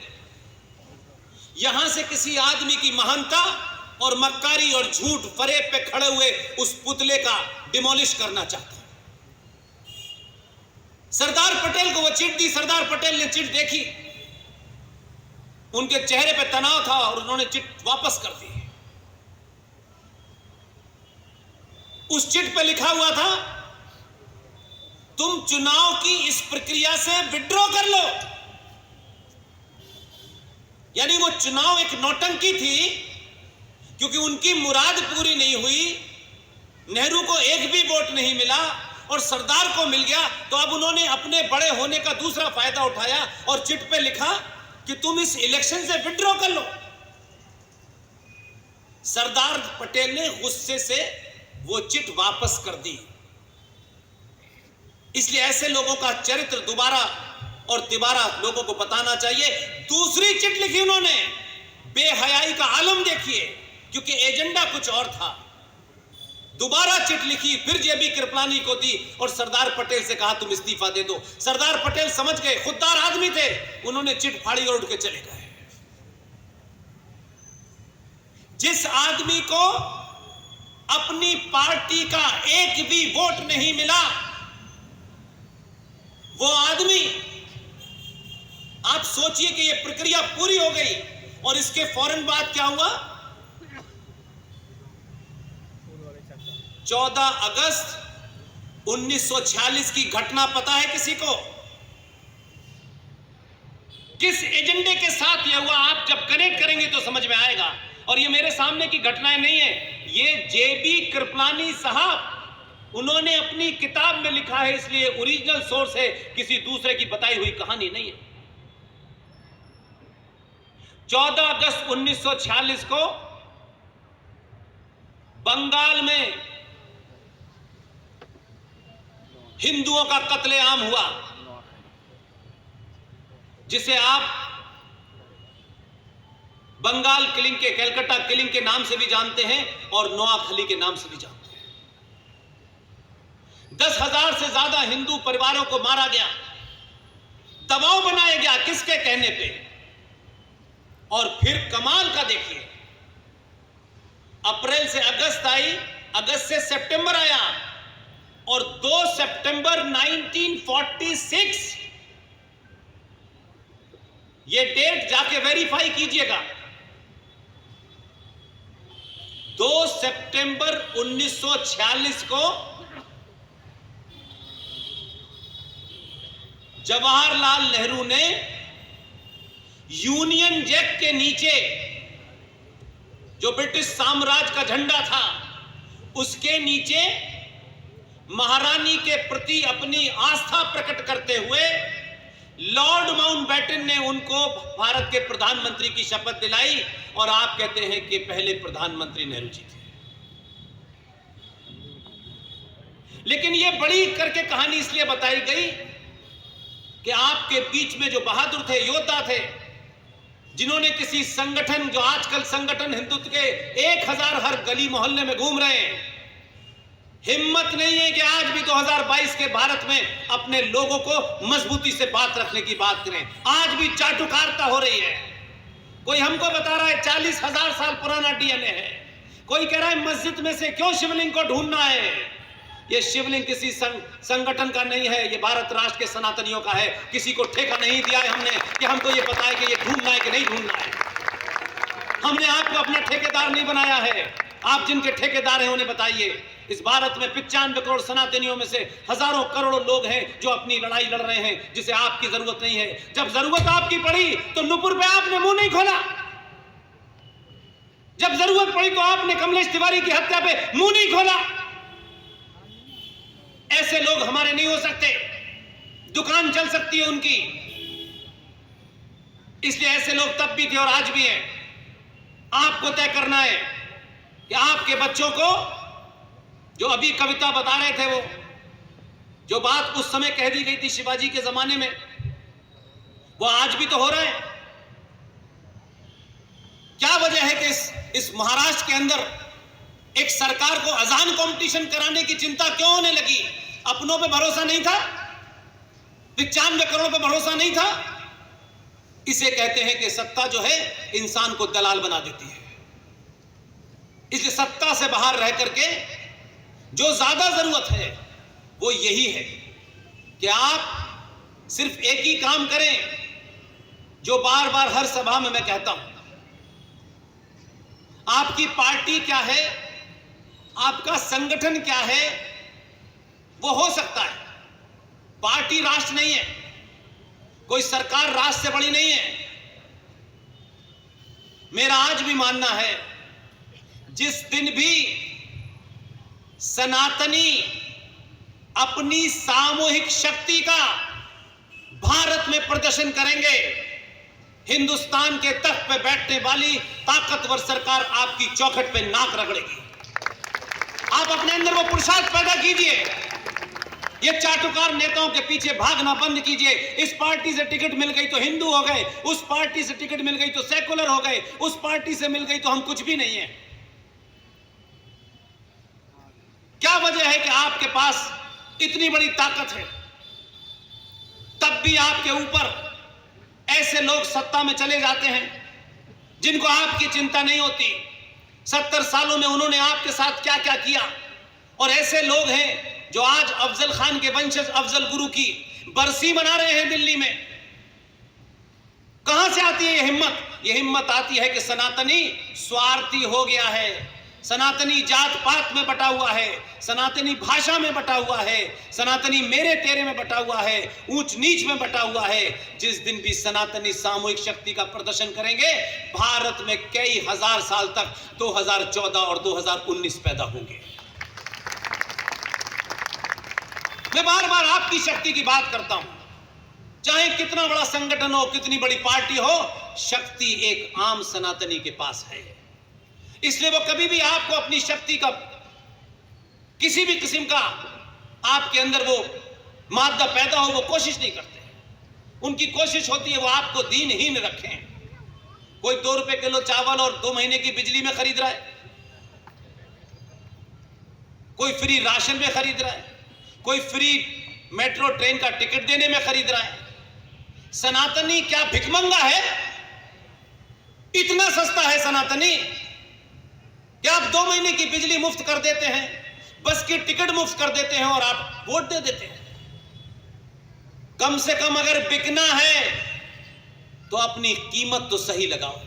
यहां से किसी आदमी की महानता और मक्कारी और झूठ फरेब पे खड़े हुए उस पुतले का डिमोलिश करना चाहता है। सरदार पटेल को वो चिट दी, सरदार पटेल ने चिट देखी, उनके चेहरे पे तनाव था और उन्होंने चिट वापस कर दी। उस चिट पे लिखा हुआ था, तुम चुनाव की इस प्रक्रिया से विड्रॉ कर लो। यानी वो चुनाव एक नौटंकी थी, क्योंकि उनकी मुराद पूरी नहीं हुई, नेहरू को एक भी वोट नहीं मिला और सरदार को मिल गया, तो अब उन्होंने अपने बड़े होने का दूसरा फायदा उठाया और चिट पे लिखा कि तुम इस इलेक्शन से विड्रॉ कर लो। सरदार पटेल ने गुस्से से वो चिट वापस कर दी। इसलिए ऐसे लोगों का चरित्र दोबारा और तिबारा लोगों को बताना चाहिए। दूसरी चिट लिखी उन्होंने, बेहयाई का आलम देखिए, क्योंकि एजेंडा कुछ और था। दोबारा चिट लिखी, फिर जेबी कृपलानी को दी और सरदार पटेल से कहा तुम इस्तीफा दे दो। सरदार पटेल समझ गए, खुददार आदमी थे, उन्होंने चिट फाड़ी और उठ के चले गए। जिस आदमी को अपनी पार्टी का एक भी वोट नहीं मिला, वो आदमी, आप सोचिए कि यह प्रक्रिया पूरी हो गई और इसके फौरन बाद क्या हुआ? 14 अगस्त 1946 की घटना पता है किसी को? किस एजेंडे के साथ यह हुआ? आप जब कनेक्ट करेंगे तो समझ में आएगा। और ये मेरे सामने की घटनाएं नहीं है, ये जेबी कृपलानी साहब, उन्होंने अपनी किताब में लिखा है, इसलिए ओरिजिनल सोर्स है, किसी दूसरे की बताई हुई कहानी नहीं है। 14 अगस्त 1946 को बंगाल में हिंदुओं का कत्लेआम हुआ, जिसे आप बंगाल किलिंग के, कलकत्ता किलिंग के नाम से भी जानते हैं और नोआखली के नाम से भी जानते हैं। 10,000 से ज्यादा हिंदू परिवारों को मारा गया, दबाव बनाया गया, किसके कहने पे? और फिर कमाल का देखिए, अप्रैल से अगस्त आई, अगस्त से सितंबर आया और 2 सितंबर 1946, ये डेट जाके वेरीफाई कीजिएगा, 2 सितंबर 1946 को जवाहरलाल नेहरू ने यूनियन जैक के नीचे जो ब्रिटिश साम्राज्य का झंडा था, उसके नीचे महारानी के प्रति अपनी आस्था प्रकट करते हुए लॉर्ड माउंटबेटन ने उनको भारत के प्रधानमंत्री की शपथ दिलाई और आप कहते हैं कि पहले प्रधानमंत्री नेहरू जी थे। लेकिन यह बड़ी करके कहानी इसलिए बताई गई कि आपके बीच में जो बहादुर थे, योद्धा थे, जिन्होंने किसी संगठन, जो आजकल संगठन हिंदुत्व के 1000 हर गली मोहल्ले में घूम रहे हैं, हिम्मत नहीं है कि आज भी 2022 के भारत में अपने लोगों को मजबूती से बात रखने की बात करें। आज भी चाटुकारिता हो रही है। कोई हमको बता रहा है 40,000 साल पुराना डीएनए है, कोई कह रहा है मस्जिद में से क्यों शिवलिंग को ढूंढना है। ये शिवलिंग किसी संगठन का नहीं है, ये भारत राष्ट्र के सनातनियों का है। किसी को ठेका नहीं दिया है हमने कि हमको ये पता है कि ये ढूंढना है कि नहीं ढूंढना है। हमने आपको अपना ठेकेदार नहीं बनाया है। आप जिनके ठेकेदार हैं उन्हें बताइए। इस भारत में 95 करोड़ सनातनियों में से हजारों करोड़ों लोग हैं जो अपनी लड़ाई लड़ रहे हैं, जिसे आपकी जरूरत नहीं है। जब जरूरत आपकी पड़ी तो नुपुर पे आपने मुंह नहीं खोला, जब जरूरत पड़ी तो आपने कमलेश तिवारी की हत्या पे मुंह नहीं खोला। ऐसे लोग हमारे नहीं हो सकते, दुकान चल सकती है उनकी। इसलिए ऐसे लोग तब भी थे और आज भी हैं। आपको तय करना है कि आपके बच्चों को, जो अभी कविता बता रहे थे, वो जो बात उस समय कह दी गई थी शिवाजी के जमाने में, वो आज भी तो हो रहा है। क्या वजह है कि इस महाराष्ट्र के अंदर एक सरकार को अजान कंपटीशन कराने की चिंता क्यों होने लगी? अपनों पे भरोसा नहीं था? 95 करोड़ पे भरोसा नहीं था? इसे कहते हैं कि सत्ता जो है इंसान को दलाल बना देती है। इसलिए सत्ता से बाहर रह करके जो ज्यादा जरूरत है वो यही है कि आप सिर्फ एक ही काम करें जो बार बार हर सभा में मैं कहता हूं। आपकी पार्टी क्या है, आपका संगठन क्या है, वो हो सकता है। पार्टी राष्ट्र नहीं है, कोई सरकार राष्ट्र से बड़ी नहीं है। मेरा आज भी मानना है जिस दिन भी सनातनी अपनी सामूहिक शक्ति का भारत में प्रदर्शन करेंगे, हिंदुस्तान के तख्त पे बैठने वाली ताकतवर सरकार आपकी चौखट पे नाक रगड़ेगी। आप अपने अंदर वो पुरुषार्थ पैदा कीजिए। ये चाटुकार नेताओं के पीछे भागना बंद कीजिए। इस पार्टी से टिकट मिल गई तो हिंदू हो गए, उस पार्टी से टिकट मिल गई तो सेकुलर हो गए, उस पार्टी से मिल गई तो हम कुछ भी नहीं है। क्या वजह है कि आपके पास इतनी बड़ी ताकत है, तब भी आपके ऊपर ऐसे लोग सत्ता में चले जाते हैं जिनको आपकी चिंता नहीं होती। 70 सालों में उन्होंने आपके साथ क्या क्या किया। और ऐसे लोग हैं जो आज अफजल खान के वंशज अफजल गुरु की बरसी मना रहे हैं दिल्ली में। कहां से आती है ये हिम्मत? ये हिम्मत आती है कि सनातनी स्वार्थी हो गया है, सनातनी जात पात में बटा हुआ है, सनातनी भाषा में बटा हुआ है, सनातनी मेरे तेरे में बटा हुआ है, ऊंच नीच में बटा हुआ है। जिस दिन भी सनातनी सामूहिक शक्ति का प्रदर्शन करेंगे, भारत में कई हजार साल तक 2014 और 2019 पैदा होंगे। मैं बार बार आपकी शक्ति की बात करता हूं। चाहे कितना बड़ा संगठन हो, कितनी बड़ी पार्टी हो, शक्ति एक आम सनातनी के पास है। इसलिए वो कभी भी आपको अपनी शक्ति का किसी भी किस्म का आपके अंदर वो मादा पैदा हो, वो कोशिश नहीं करते। उनकी कोशिश होती है वो आपको दीनहीन रखें। कोई 2 रुपए किलो चावल और 2 महीने की बिजली में खरीद रहा है, कोई फ्री राशन में खरीद रहा है, कोई फ्री मेट्रो ट्रेन का टिकट देने में खरीद रहा है। सनातनी क्या भिखमंगा है? इतना सस्ता है सनातनी कि आप 2 महीने की बिजली मुफ्त कर देते हैं, बस की टिकट मुफ्त कर देते हैं और आप वोट दे देते हैं। कम से कम अगर बिकना है तो अपनी कीमत तो सही लगाओ,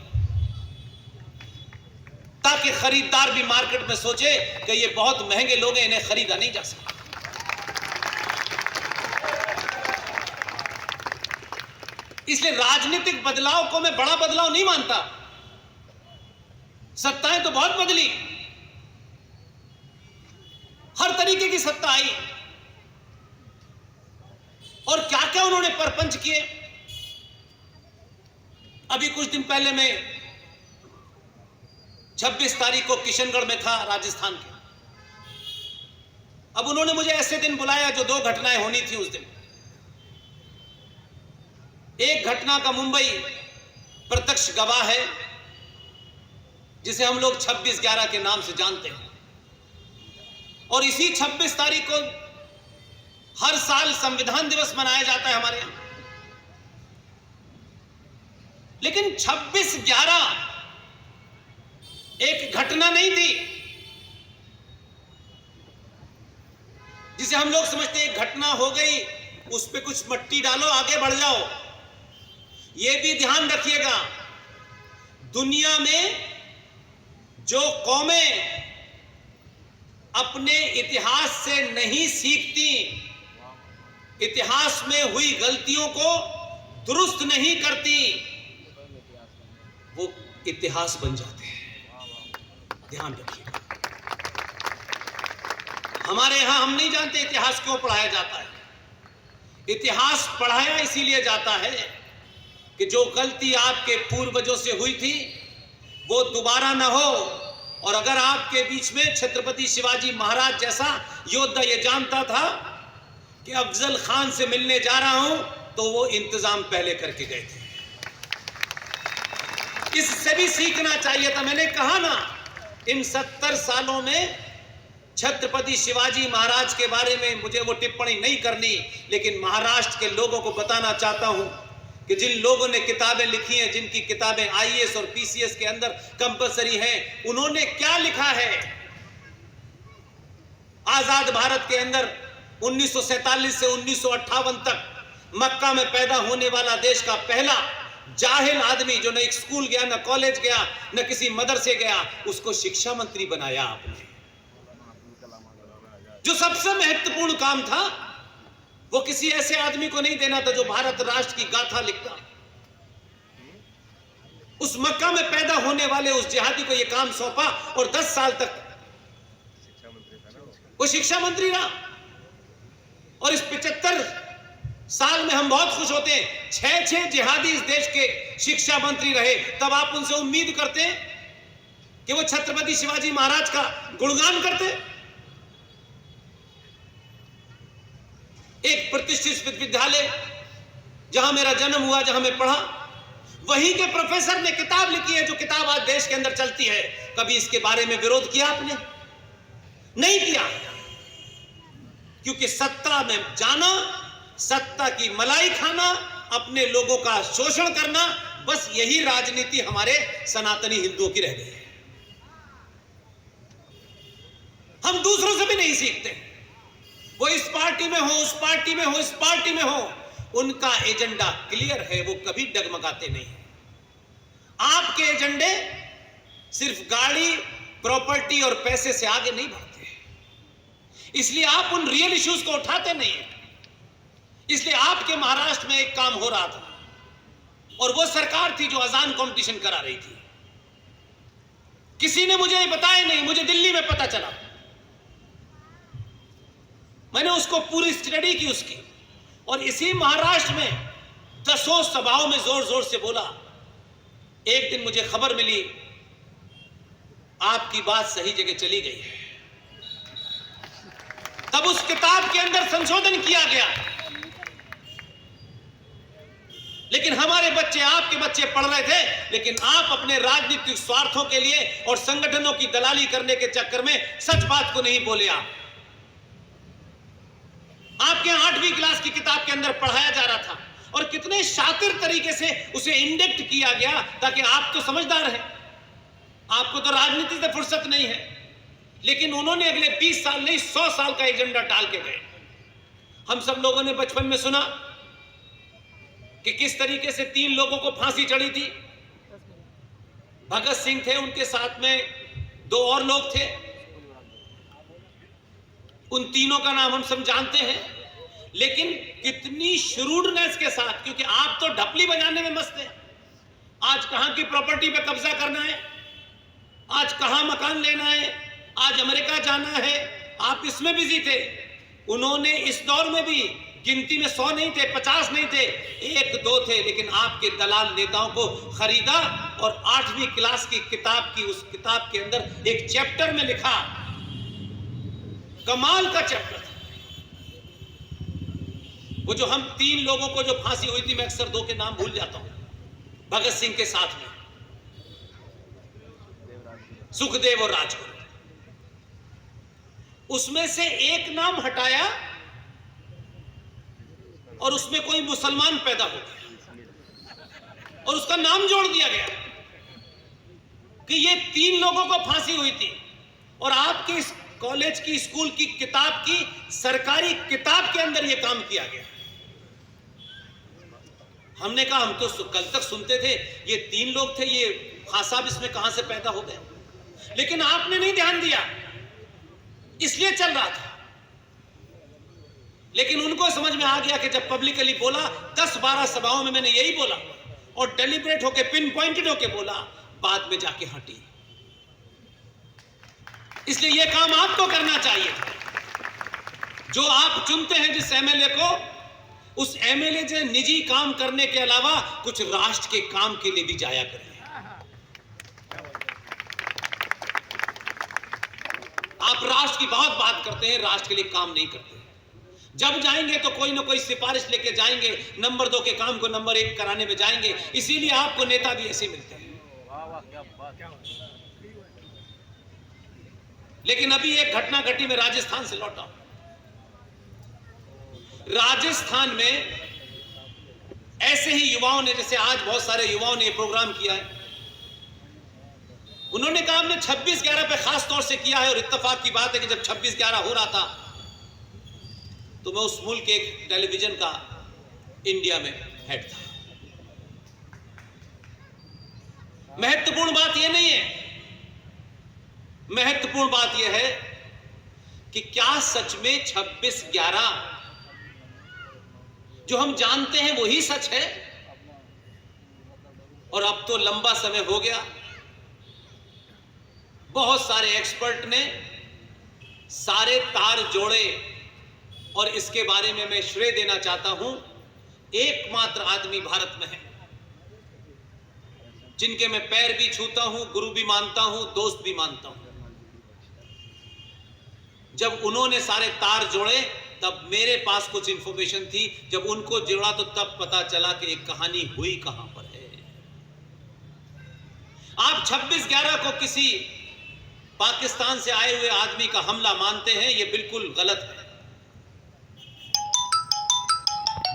ताकि खरीदार भी मार्केट में सोचे कि ये बहुत महंगे लोग हैं, इन्हें खरीदा नहीं जा सकता। इसलिए राजनीतिक बदलाव को मैं बड़ा बदलाव नहीं मानता। सत्ताएं तो बहुत बदली, हर तरीके की सत्ता आई और क्या क्या उन्होंने परपंच किए। अभी कुछ दिन पहले मैं 26 तारीख को किशनगढ़ में था, राजस्थान के। अब उन्होंने मुझे ऐसे दिन बुलाया जो 2 घटनाएं होनी थी उस दिन। एक घटना का मुंबई प्रत्यक्ष गवाह है, जिसे हम लोग 26/11 के नाम से जानते हैं। और इसी 26 तारीख को हर साल संविधान दिवस मनाया जाता है हमारे यहां। लेकिन 26/11 एक घटना नहीं थी जिसे हम लोग समझते हैं घटना हो गई, उस पर कुछ मट्टी डालो, आगे बढ़ जाओ। यह भी ध्यान रखिएगा, दुनिया में जो कौमें अपने इतिहास से नहीं सीखती, इतिहास में हुई गलतियों को दुरुस्त नहीं करती, वो इतिहास बन जाते हैं। ध्यान रखिएगा। हमारे यहां हम नहीं जानते इतिहास क्यों पढ़ाया जाता है। इतिहास पढ़ाया इसीलिए जाता है कि जो गलती आपके पूर्वजों से हुई थी वो दोबारा ना हो। और अगर आपके बीच में छत्रपति शिवाजी महाराज जैसा योद्धा ये जानता था कि अफजल खान से मिलने जा रहा हूं, तो वो इंतजाम पहले करके गए थे। इससे भी सीखना चाहिए था। मैंने कहा ना, इन 70 सालों में छत्रपति शिवाजी महाराज के बारे में मुझे वो टिप्पणी नहीं करनी, लेकिन महाराष्ट्र के लोगों को बताना चाहता हूं कि कि जिन लोगों ने किताबें लिखी हैं, जिनकी किताबें आईएएस और पीसीएस के अंदर कंपलसरी हैं, उन्होंने क्या लिखा है। आजाद भारत के अंदर 1947 से 1958 तक मक्का में पैदा होने वाला देश का पहला जाहिल आदमी, जो न एक स्कूल गया, न कॉलेज गया, न किसी मदरसे गया, उसको शिक्षा मंत्री बनाया आपने। जो सबसे महत्वपूर्ण काम था वो किसी ऐसे आदमी को नहीं देना था जो भारत राष्ट्र की गाथा लिखता। उस मक्का में पैदा होने वाले उस जिहादी को यह काम सौंपा और 10 साल तक वो शिक्षा मंत्री रहा। और इस 75 साल में हम बहुत खुश होते हैं, 6 जिहादी इस देश के शिक्षा मंत्री रहे। तब आप उनसे उम्मीद करते हैं कि वो छत्रपति शिवाजी महाराज का गुणगान करते। एक प्रतिष्ठित विश्वविद्यालय जहां मेरा जन्म हुआ, जहां मैं पढ़ा, वहीं के प्रोफेसर ने किताब लिखी है, जो किताब आज देश के अंदर चलती है। कभी इसके बारे में विरोध किया आपने? नहीं किया, क्योंकि सत्ता में जाना, सत्ता की मलाई खाना, अपने लोगों का शोषण करना, बस यही राजनीति हमारे सनातनी हिंदुओं की रह गई है। हम दूसरों से भी नहीं सीखते। वो इस पार्टी में हो, उस पार्टी में हो, इस पार्टी में हो, उनका एजेंडा क्लियर है, वो कभी डगमगाते नहीं है। आपके एजेंडे सिर्फ गाड़ी, प्रॉपर्टी और पैसे से आगे नहीं बढ़ते, इसलिए आप उन रियल इश्यूज को उठाते नहीं है। इसलिए आपके महाराष्ट्र में एक काम हो रहा था और वो सरकार थी जो अजान कंपटीशन करा रही थी। किसी ने मुझे बताया नहीं, मुझे दिल्ली में पता चला। मैंने उसको पूरी स्टडी की उसकी, और इसी महाराष्ट्र में 10 सभाओं में जोर जोर से बोला। एक दिन मुझे खबर मिली, आपकी बात सही जगह चली गई है। तब उस किताब के अंदर संशोधन किया गया, लेकिन हमारे बच्चे, आपके बच्चे पढ़ रहे थे, लेकिन आप अपने राजनीतिक स्वार्थों के लिए और संगठनों की दलाली करने के चक्कर में सच बात को नहीं बोले। आपके 8वीं क्लास की किताब के अंदर पढ़ाया जा रहा था और कितने शातिर तरीके से उसे इंडेक्ट किया गया, ताकि आप तो समझदार हैं, आपको तो राजनीति से फुर्सत नहीं है, लेकिन उन्होंने अगले 20 साल नहीं 100 साल का एजेंडा डाल के गए। हम सब लोगों ने बचपन में सुना कि किस तरीके से 3 लोगों को फांसी चढ़ी थी। भगत सिंह थे, उनके साथ में 2 और लोग थे। उन तीनों का नाम हम सब जानते हैं, लेकिन कितनी श्रूडनेस के साथ, क्योंकि आप तो ढपली बजाने में मस्त हैं। आज कहां की प्रॉपर्टी पे कब्जा करना है, आज कहां मकान लेना है, आज अमेरिका जाना है, आप इसमें बिजी थे। उन्होंने इस दौर में भी गिनती में 100 नहीं थे, 50 नहीं थे, 1-2 थे, लेकिन आपके दलाल नेताओं को खरीदा और 8वीं क्लास की किताब की, उस किताब के अंदर एक चैप्टर में लिखा, कमाल का चैप्टर था वो, जो हम 3 लोगों को जो फांसी हुई थी, मैं अक्सर 2 के नाम भूल जाता हूं, भगत सिंह के साथ में सुखदेव और राजगुरु। उसमें से एक नाम हटाया और उसमें कोई मुसलमान पैदा हो गया और उसका नाम जोड़ दिया गया कि ये 3 लोगों को फांसी हुई थी। और आपके इस कॉलेज की, स्कूल की किताब की, सरकारी किताब के अंदर यह काम किया गया। हमने कहा, हम तो कल तक सुनते थे ये 3 लोग थे, ये खां साहब इसमें कहां से पैदा हो गए, लेकिन आपने नहीं ध्यान दिया, इसलिए चल रहा था। लेकिन उनको समझ में आ गया कि जब पब्लिकली बोला, 10-12 सभाओं में मैंने यही बोला और डेलिब्रेट होके, पिन पॉइंटेड होके बोला, बाद में जाके हटी। इसलिए यह काम आपको करना चाहिए। जो आप चुनते हैं जिस एमएलए को, उस एमएलए से निजी काम करने के अलावा कुछ राष्ट्र के काम के लिए भी जाया करें। आप राष्ट्र की बहुत बात करते हैं, राष्ट्र के लिए काम नहीं करते। जब जाएंगे तो कोई ना कोई सिफारिश लेके जाएंगे, नंबर 2 के काम को नंबर 1 कराने में जाएंगे। इसीलिए आपको नेता भी ऐसे मिलते हैं। लेकिन अभी एक घटना घटी, मैं राजस्थान से लौटा। राजस्थान में ऐसे ही युवाओं ने, जैसे आज बहुत सारे युवाओं ने ये प्रोग्राम किया है, उन्होंने कहा हमने 26/11 पे खास तौर से किया है, और इत्तेफाक की बात है कि जब 26/11 हो रहा था तो मैं उस मुल्क के एक टेलीविजन का इंडिया में हेड था। महत्वपूर्ण बात यह नहीं है, महत्वपूर्ण बात यह है कि क्या सच में 26/11 जो हम जानते हैं वही सच है? और अब तो लंबा समय हो गया, बहुत सारे एक्सपर्ट ने सारे तार जोड़े, और इसके बारे में मैं श्रेय देना चाहता हूं, एकमात्र आदमी भारत में है जिनके मैं पैर भी छूता हूं, गुरु भी मानता हूं, दोस्त भी मानता हूं। जब उन्होंने सारे तार जोड़े तब मेरे पास कुछ इंफॉर्मेशन थी, जब उनको जोड़ा तो तब पता चला कि एक कहानी हुई कहां पर है। आप 26/11 को किसी पाकिस्तान से आए हुए आदमी का हमला मानते हैं, यह बिल्कुल गलत है।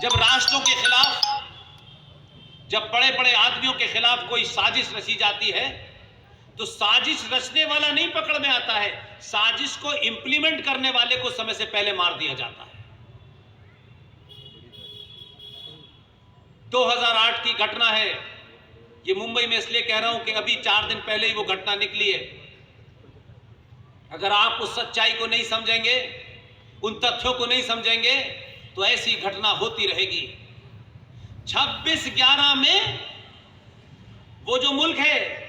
जब राष्ट्रों के खिलाफ, जब बड़े बड़े आदमियों के खिलाफ कोई साजिश रची जाती है तो साजिश रचने वाला नहीं पकड़ में आता है, साजिश को इंप्लीमेंट करने वाले को समय से पहले मार दिया जाता है। 2008 की घटना है, ये मुंबई में इसलिए कह रहा हूं कि अभी 4 दिन पहले ही वो घटना निकली है। अगर आप उस सच्चाई को नहीं समझेंगे, उन तथ्यों को नहीं समझेंगे, तो ऐसी घटना होती रहेगी। 26/11 में वो जो मुल्क है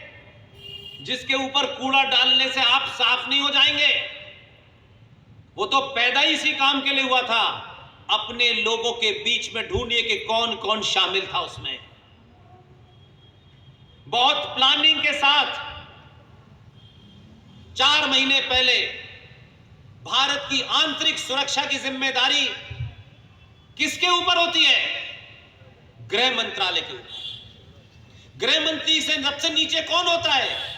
जिसके ऊपर कूड़ा डालने से आप साफ नहीं हो जाएंगे, वो तो पैदा ही इसी काम के लिए हुआ था। अपने लोगों के बीच में ढूंढिए कि कौन कौन शामिल था उसमें। बहुत प्लानिंग के साथ 4 महीने पहले भारत की आंतरिक सुरक्षा की जिम्मेदारी किसके ऊपर होती है? गृह मंत्रालय के ऊपर। गृह मंत्री से सबसे नीचे कौन होता है?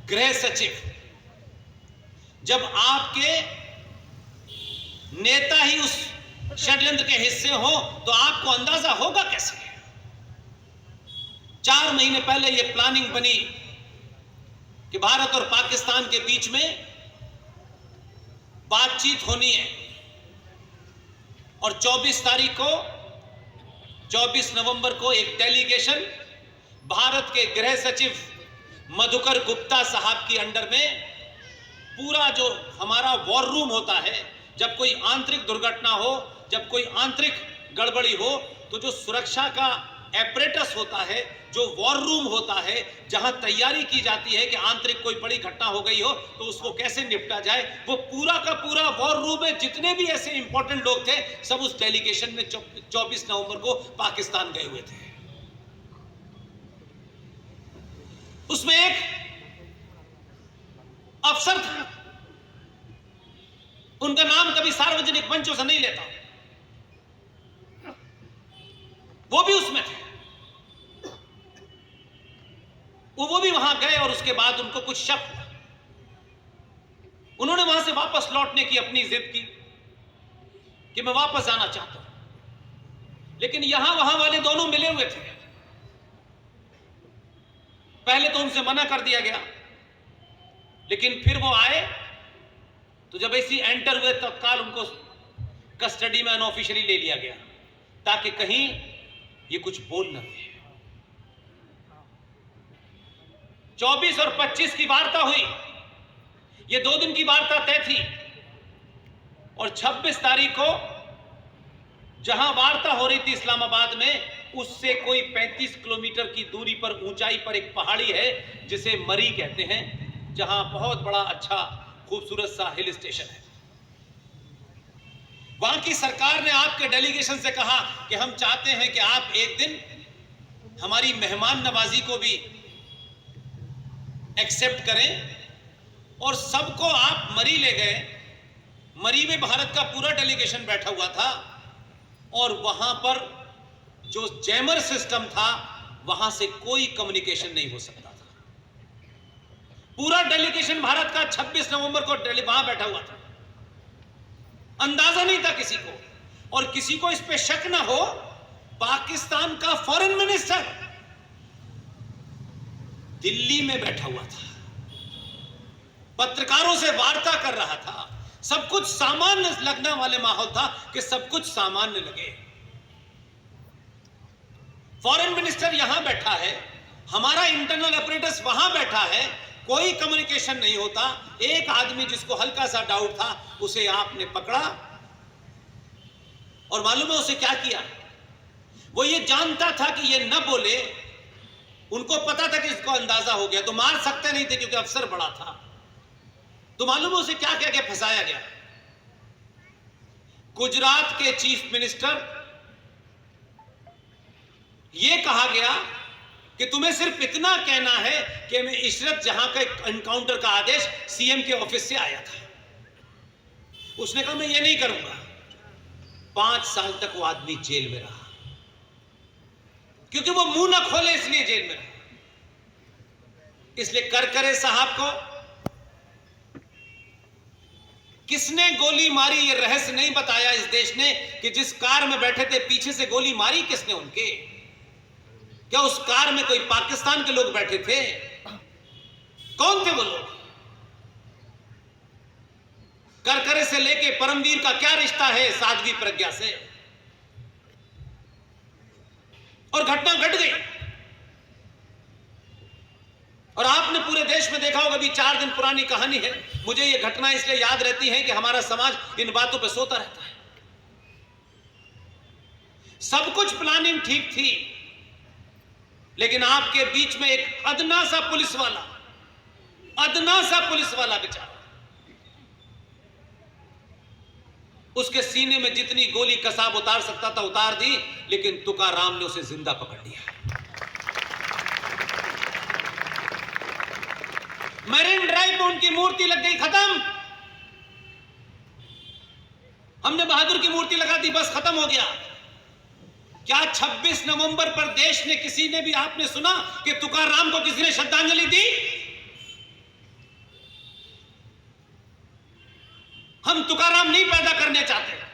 गृह सचिव। जब आपके नेता ही उस षड्यंत्र के हिस्से हो तो आपको अंदाजा होगा कैसे? 4 महीने पहले यह प्लानिंग बनी कि भारत और पाकिस्तान के बीच में बातचीत होनी है, और 24 नवंबर को एक डेलीगेशन भारत के गृह सचिव मधुकर गुप्ता साहब की अंडर में, पूरा जो हमारा वॉर रूम होता है, जब कोई आंतरिक दुर्घटना हो, जब कोई आंतरिक गड़बड़ी हो, तो जो सुरक्षा का एपरेटस होता है, जो वॉर रूम होता है, जहां तैयारी की जाती है कि आंतरिक कोई बड़ी घटना हो गई हो तो उसको कैसे निपटा जाए, वो पूरा का पूरा वॉर रूम में जितने भी ऐसे इंपॉर्टेंट लोग थे, सब उस डेलीगेशन में 24 नवंबर को पाकिस्तान गए हुए थे। उसमें एक अफसर था, उनका नाम कभी सार्वजनिक मंचों से नहीं लेता, वो भी उसमें थे। वो भी वहां गए और उसके बाद उनको कुछ शक हुआ। उन्होंने वहां से वापस लौटने की अपनी जिद की कि मैं वापस आना चाहता हूं, लेकिन यहां वहां वाले दोनों मिले हुए थे। पहले तो उनसे मना कर दिया गया, लेकिन फिर वो आए तो जब ऐसी एंटर हुए तत्काल उनको कस्टडी में अनऑफिशियली ले लिया गया ताकि कहीं ये कुछ बोल न दे। 24 और 25 की वार्ता हुई, ये 2 दिन की वार्ता तय थी, और 26 तारीख को जहां वार्ता हो रही थी इस्लामाबाद में, उससे कोई 35 किलोमीटर की दूरी पर ऊंचाई पर एक पहाड़ी है जिसे मरी कहते हैं, जहां बहुत बड़ा अच्छा खूबसूरत सा हिल स्टेशन है। वहां की सरकार ने आपके डेलीगेशन से कहा कि हम चाहते हैं कि आप एक दिन हमारी मेहमान नवाजी को भी एक्सेप्ट करें, और सबको आप मरी ले गए। मरी में भारत का पूरा डेलीगेशन बैठा हुआ था, और वहां पर जो जैमर सिस्टम था वहां से कोई कम्युनिकेशन नहीं हो सकता था। पूरा डेलीगेशन भारत का 26 नवंबर को वहां बैठा हुआ था। अंदाजा नहीं था किसी को, और किसी को इस पे शक ना हो पाकिस्तान का फॉरेन मिनिस्टर दिल्ली में बैठा हुआ था, पत्रकारों से वार्ता कर रहा था, सब कुछ सामान्य लगने वाले माहौल था कि सब कुछ सामान्य लगे। फॉरेन मिनिस्टर यहां बैठा है, हमारा इंटरनल अपरेटस वहां बैठा है, कोई कम्युनिकेशन नहीं होता। एक आदमी जिसको हल्का सा डाउट था उसे आपने पकड़ा और मालूम है उसे क्या किया? वो ये जानता था कि ये न बोले, उनको पता था कि इसको अंदाजा हो गया, तो मार सकते नहीं थे क्योंकि अफसर बड़ा था। तो मालूम है उसे क्या क्या क्या फंसाया गया? गुजरात के चीफ मिनिस्टर, यह कहा गया कि तुम्हें सिर्फ इतना कहना है कि मैं इशरत जहां का एनकाउंटर का आदेश सीएम के ऑफिस से आया था। उसने कहा मैं ये नहीं करूंगा। 5 साल तक वो आदमी जेल में रहा, क्योंकि वो मुंह ना खोले इसलिए जेल में रहा। इसलिए करकरे साहब को किसने गोली मारी ये रहस्य नहीं बताया इस देश ने, कि जिस कार में बैठे थे पीछे से गोली मारी किसने उनके? क्या उस कार में कोई पाकिस्तान के लोग बैठे थे? कौन थे वो लोग? करकरे से लेके परमवीर का क्या रिश्ता है साध्वी प्रज्ञा से? और घटना घट गई। और आपने पूरे देश में देखा होगा, अभी 4 दिन पुरानी कहानी है। मुझे ये घटना इसलिए याद रहती है कि हमारा समाज इन बातों पे सोता रहता है। सब कुछ प्लानिंग ठीक थी, लेकिन आपके बीच में एक अदना सा पुलिस वाला बेचारा, उसके सीने में जितनी गोली कसाब उतार सकता था उतार दी, लेकिन तुकाराम ने उसे जिंदा पकड़ लिया। मरीन ड्राइव पर उनकी मूर्ति लग गई, खत्म। हमने बहादुर की मूर्ति लगा दी, बस खत्म हो गया। क्या 26 नवंबर पर देश ने, किसी ने भी आपने सुना कि तुकाराम को किसी ने श्रद्धांजलि दी? हम तुकाराम नहीं पैदा करने चाहते,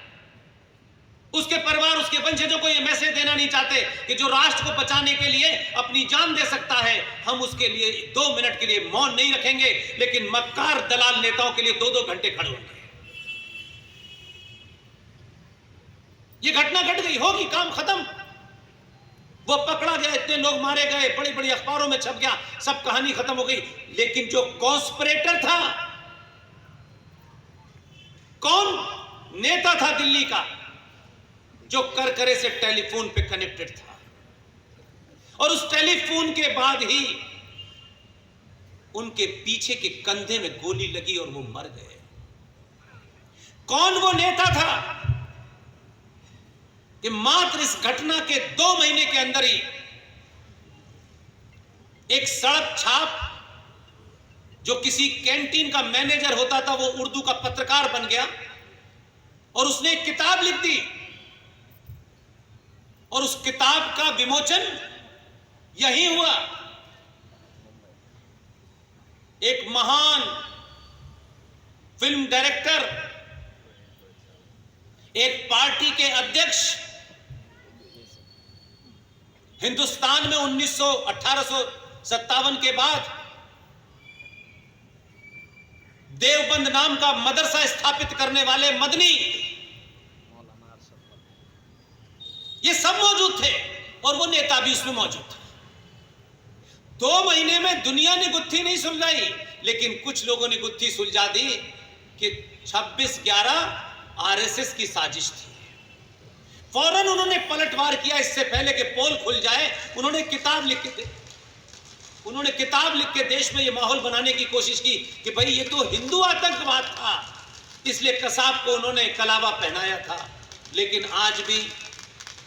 उसके परिवार, उसके वंशजों को यह मैसेज देना नहीं चाहते कि जो राष्ट्र को बचाने के लिए अपनी जान दे सकता है, हम उसके लिए 2 मिनट के लिए मौन नहीं रखेंगे, लेकिन मक्कार दलाल नेताओं के लिए 2-2 घंटे खड़े होंगे। ये घटना घट गई, होगी, काम खत्म। वो पकड़ा गया, इतने लोग मारे गए, बड़ी बड़ी अखबारों में छप गया, सब कहानी खत्म हो गई। लेकिन जो कॉन्स्पिरेटर था, कौन नेता था दिल्ली का जो करकरे से टेलीफोन पे कनेक्टेड था, और उस टेलीफोन के बाद ही उनके पीछे के कंधे में गोली लगी और वो मर गए। कौन वो नेता था कि मात्र इस घटना के 2 महीने के अंदर ही एक सड़क छाप, जो किसी कैंटीन का मैनेजर होता था वो उर्दू का पत्रकार बन गया और उसने एक किताब लिख दी, और उस किताब का विमोचन यही हुआ। एक महान फिल्म डायरेक्टर, एक पार्टी के अध्यक्ष, हिंदुस्तान में 1857 के बाद देवबंद नाम का मदरसा स्थापित करने वाले मदनी, ये सब मौजूद थे और वो नेता भी उसमें मौजूद था। 2 महीने में दुनिया ने गुत्थी नहीं सुलझाई, लेकिन कुछ लोगों ने गुत्थी सुलझा दी कि 26/11 आरएसएस की साजिश थी। फौरन उन्होंने पलटवार किया, इससे पहले कि पोल खुल जाए। उन्होंने किताब लिख के देश में यह माहौल बनाने की कोशिश की कि भाई ये तो हिंदू आतंकवाद था, इसलिए कसाब को उन्होंने कलावा पहनाया था। लेकिन आज भी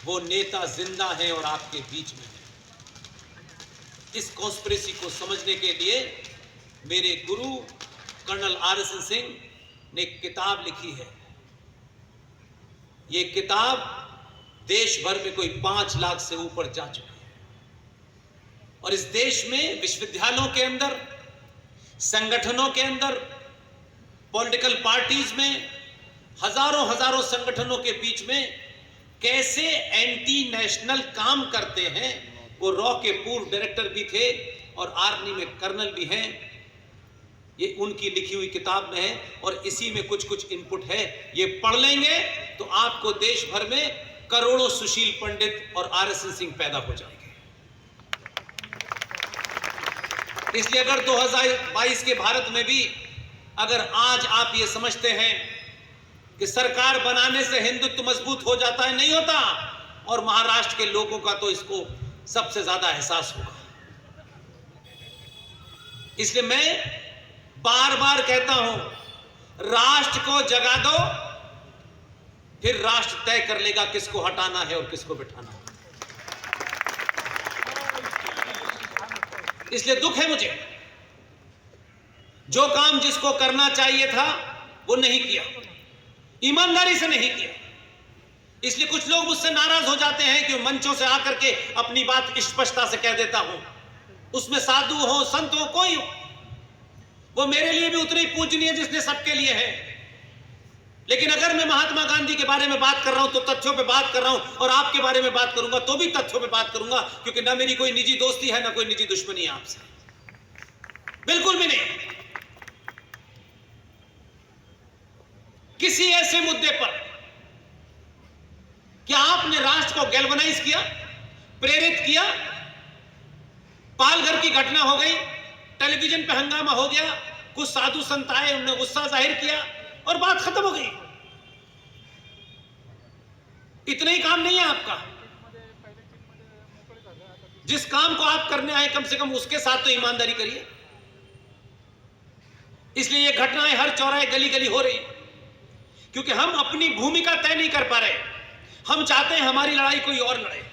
वो नेता जिंदा है और आपके बीच में है। इस कॉन्स्पिरेसी को समझने के लिए मेरे गुरु कर्नल RSN सिंह ने एक किताब लिखी है। ये किताब देश भर में कोई 5 लाख से ऊपर जा चुकी है, और इस देश में विश्वविद्यालयों के अंदर, संगठनों के अंदर, पॉलिटिकल पार्टीज में, हजारों संगठनों के बीच में कैसे एंटी नेशनल काम करते हैं। वो रॉ के पूर्व डायरेक्टर भी थे और आर्मी में कर्नल भी हैं। ये उनकी लिखी हुई किताब में है और इसी में कुछ कुछ इनपुट है। ये पढ़ लेंगे तो आपको देश भर में करोड़ों सुशील पंडित और आरएसएन सिंह पैदा हो जाएंगे। इसलिए अगर 2022 के भारत में भी अगर आज आप ये समझते हैं कि सरकार बनाने से हिंदुत्व मजबूत हो जाता है, नहीं होता। और महाराष्ट्र के लोगों का तो इसको सबसे ज्यादा एहसास होगा। इसलिए मैं बार बार कहता हूं, राष्ट्र को जगा दो, फिर राष्ट्र तय कर लेगा किसको हटाना है और किसको बिठाना है। इसलिए दुख है मुझे, जो काम जिसको करना चाहिए था वो नहीं किया, ईमानदारी से नहीं किया। इसलिए कुछ लोग मुझसे नाराज हो जाते हैं कि मंचों से आकर के अपनी बात स्पष्टता से कह देता हूं। उसमें साधु हो, संत हो, कोई हो, वो मेरे लिए भी उतने ही पूजनीय जिसने सबके लिए है। लेकिन अगर मैं महात्मा गांधी के बारे में बात कर रहा हूं तो तथ्यों पे बात कर रहा हूं, और आपके बारे में बात करूंगा तो भी तथ्यों पे बात करूंगा, क्योंकि ना मेरी कोई निजी दोस्ती है ना कोई निजी दुश्मनी है आपसे, बिल्कुल भी नहीं। किसी ऐसे मुद्दे पर क्या आपने राष्ट्र को गैल्वनाइज किया, प्रेरित किया? पालघर की घटना हो गई, टेलीविजन पे हंगामा हो गया, कुछ साधु संत आए, उन्होंने गुस्सा जाहिर किया और बात खत्म हो गई। इतना ही काम नहीं है आपका। जिस काम को आप करने आए कम से कम उसके साथ तो ईमानदारी करिए। इसलिए ये घटनाएं हर चौराहे गली गली हो रही, क्योंकि हम अपनी भूमिका तय नहीं कर पा रहे। हम चाहते हैं हमारी लड़ाई कोई और लड़े।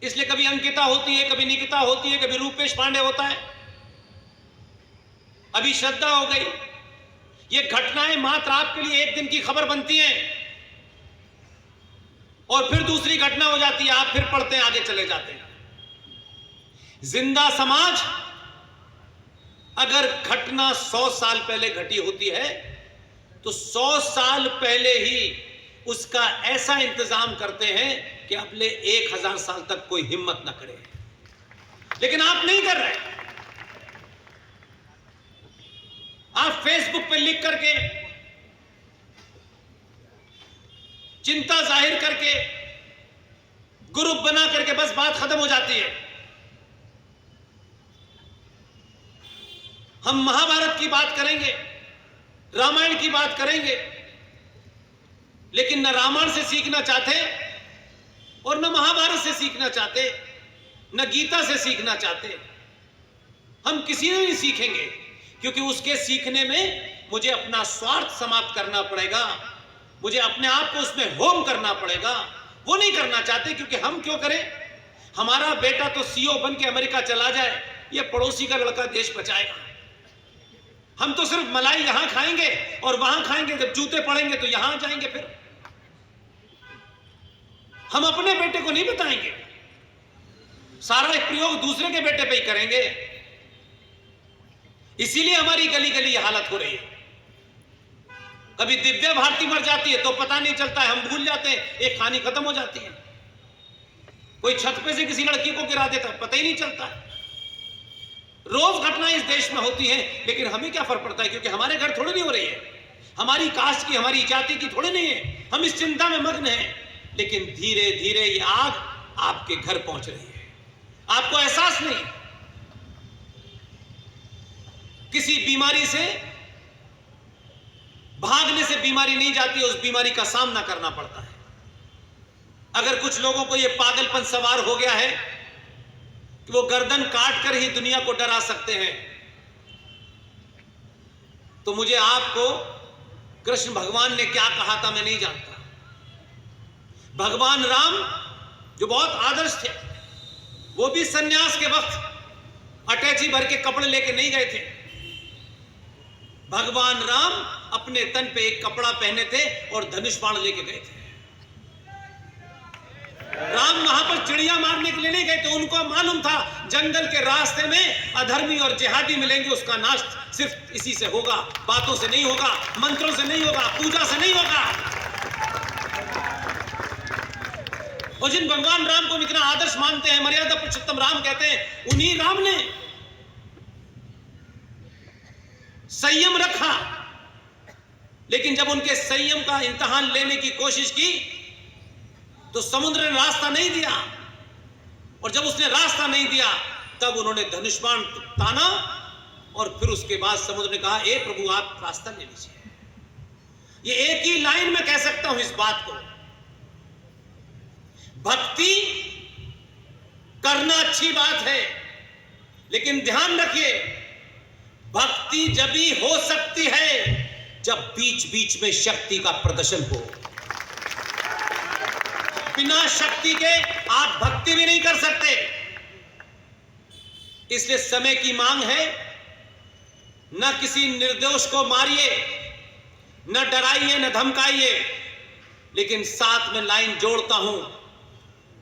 इसलिए कभी अंकिता होती है, कभी निकिता होती है, कभी रूपेश पांडे होता है, अभी श्रद्धा हो गई। ये घटनाएं मात्र आपके लिए एक दिन की खबर बनती हैं और फिर दूसरी घटना हो जाती है, आप फिर पढ़ते हैं, आगे चले जाते हैं। जिंदा समाज, अगर घटना 100 साल पहले घटी होती है तो 100 साल पहले ही उसका ऐसा इंतजाम करते हैं कि अगले 1000 साल तक कोई हिम्मत ना करे। लेकिन आप नहीं कर रहे। आप फेसबुक पे लिख करके, चिंता जाहिर करके, ग्रुप बना करके बस बात खत्म हो जाती है। हम महाभारत की बात करेंगे, रामायण की बात करेंगे, लेकिन न रामायण से सीखना चाहते और न महाभारत से सीखना चाहते, न गीता से सीखना चाहते। हम किसी ने नहीं सीखेंगे, क्योंकि उसके सीखने में मुझे अपना स्वार्थ समाप्त करना पड़ेगा, मुझे अपने आप को उसमें होम करना पड़ेगा। वो नहीं करना चाहते, क्योंकि हम क्यों करें? हमारा बेटा तो सीईओ बन के अमेरिका चला जाए, ये पड़ोसी का लड़का देश बचाएगा। हम तो सिर्फ मलाई यहां खाएंगे और वहां खाएंगे, जब जूते पड़ेंगे तो यहां जाएंगे। फिर हम अपने बेटे को नहीं बताएंगे, सारा प्रयोग दूसरे के बेटे पे ही करेंगे। इसीलिए हमारी गली गली ये हालत हो रही है। कभी दिव्या भारती मर जाती है तो पता नहीं चलता है, हम भूल जाते हैं, एक कहानी खत्म हो जाती है। कोई छत पे से किसी लड़की को गिरा देता, पता ही नहीं चलता है। रोज घटनाएं इस देश में होती हैं, लेकिन हमें क्या फर्क पड़ता है, क्योंकि हमारे घर थोड़ी नहीं हो रही है, हमारी कास्ट की, हमारी जाति की थोड़ी नहीं है। हम इस चिंता में मग्न हैं, लेकिन धीरे धीरे ये आग आपके घर पहुंच रही है, आपको एहसास नहीं। किसी बीमारी से भागने से बीमारी नहीं जाती, उस बीमारी का सामना करना पड़ता है। अगर कुछ लोगों को यह पागलपन सवार हो गया है कि वो गर्दन काट कर ही दुनिया को डरा सकते हैं, तो मुझे आपको कृष्ण भगवान ने क्या कहा था मैं नहीं जानता। भगवान राम जो बहुत आदर्श थे, वो भी सन्यास के वक्त अटैची भर के कपड़े लेके नहीं गए थे। भगवान राम अपने तन पे एक कपड़ा पहने थे और धनुष बाण लेके गए थे। राम वहां पर चिड़िया मारने के लिए नहीं गए थे, उनको मालूम था जंगल के रास्ते में अधर्मी और जिहादी मिलेंगे, उसका नाश सिर्फ इसी से होगा, बातों से नहीं होगा, मंत्रों से नहीं होगा, पूजा से नहीं होगा। और जिन भगवान राम को हम इतना आदर्श मानते हैं, मर्यादा पुरुषोत्तम राम कहते हैं, उन्हीं राम ने संयम रखा। लेकिन जब उनके संयम का इम्तिहान लेने की कोशिश की तो समुद्र ने रास्ता नहीं दिया, और जब उसने रास्ता नहीं दिया तब उन्होंने धनुष बाण ताना, और फिर उसके बाद समुद्र ने कहा, ए प्रभु आप रास्ता ले लीजिए। ये एक ही लाइन में कह सकता हूं इस बात को, भक्ति करना अच्छी बात है, लेकिन ध्यान रखिए भक्ति जब भी हो सकती है जब बीच बीच में शक्ति का प्रदर्शन हो। बिना शक्ति के आप भक्ति भी नहीं कर सकते। इसलिए समय की मांग है, न किसी निर्दोष को मारिए, न डराइए, न धमकाइए, लेकिन साथ में लाइन जोड़ता हूं,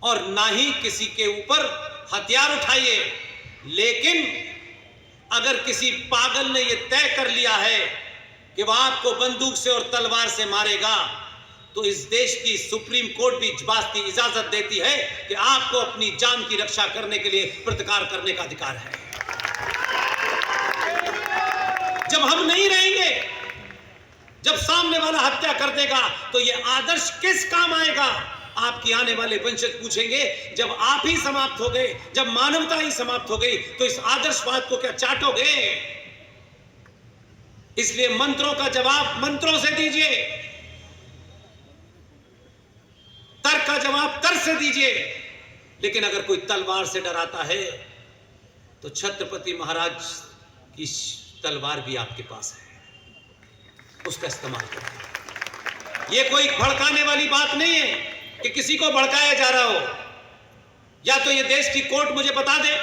और ना ही किसी के ऊपर हथियार उठाइए। लेकिन अगर किसी पागल ने यह तय कर लिया है कि वह आपको बंदूक से और तलवार से मारेगा, तो इस देश की सुप्रीम कोर्ट भी बास्ती इजाजत देती है कि आपको अपनी जान की रक्षा करने के लिए प्रतिकार करने का अधिकार है। जब हम नहीं रहेंगे, जब सामने वाला हत्या कर देगा, तो यह आदर्श किस काम आएगा? आपके आने वाले वंशज पूछेंगे, जब आप ही समाप्त हो गए, जब मानवता ही समाप्त हो गई, तो इस आदर्शवाद को क्या चाटोगे? इसलिए मंत्रों का जवाब मंत्रों से दीजिए, तर्क का जवाब तर्क से दीजिए। लेकिन अगर कोई तलवार से डराता है तो छत्रपति महाराज की तलवार भी आपके पास है, उसका इस्तेमाल करें। यह कोई भड़काने वाली बात नहीं है कि किसी को भड़काया जा रहा हो। या तो यह देश की कोर्ट मुझे बता दे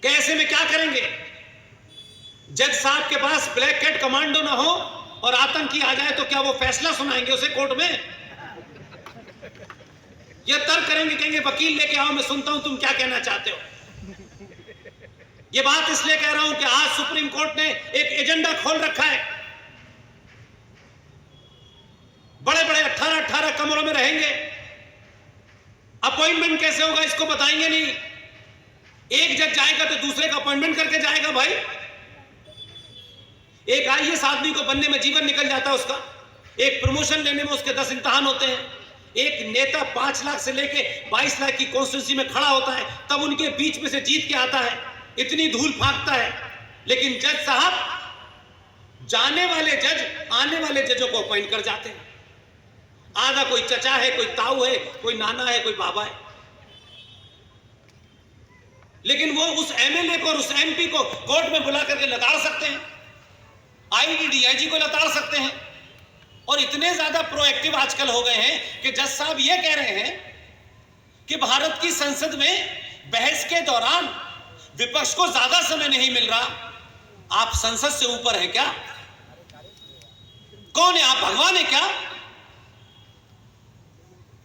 कि ऐसे में क्या करेंगे। जज साहब के पास ब्लैक कैट कमांडो ना हो और आतंकी आ जाए तो क्या वो फैसला सुनाएंगे उसे कोर्ट में? ये तर्क करेंगे, कहेंगे वकील लेके आओ, मैं सुनता हूं तुम क्या कहना चाहते हो। ये बात इसलिए कह रहा हूं कि आज सुप्रीम कोर्ट ने एक एजेंडा खोल रखा है। बड़े बड़े 18-18 कमरों में रहेंगे, अपॉइंटमेंट कैसे होगा इसको बताएंगे नहीं। एक जज जाएगा तो दूसरे का अपॉइंटमेंट करके जाएगा। भाई एक आईएएस आदमी को बनने में जीवन निकल जाता है उसका, एक प्रमोशन लेने में उसके 10 इम्तिहान होते हैं। एक नेता 5 लाख से लेके 22 लाख की कॉन्स्टिट्यूंसी में खड़ा होता है, तब उनके बीच में से जीत के आता है, इतनी धूल फांकता है। लेकिन जज साहब जाने वाले जज आने वाले जजों को अपॉइंट कर जाते हैं। आधा कोई चचा है, कोई ताऊ है, कोई नाना है, कोई बाबा है, लेकिन वो उस एमएलए को और उस एमपी को कोर्ट में बुला करके लताड़ सकते हैं, आईडी डीआईजी को लताड़ सकते हैं। और इतने ज्यादा प्रोएक्टिव आजकल हो गए हैं कि जज साहब ये कह रहे हैं कि भारत की संसद में बहस के दौरान विपक्ष को ज्यादा समय नहीं मिल रहा। आप संसद से ऊपर है क्या? कौन है आप? भगवान है क्या?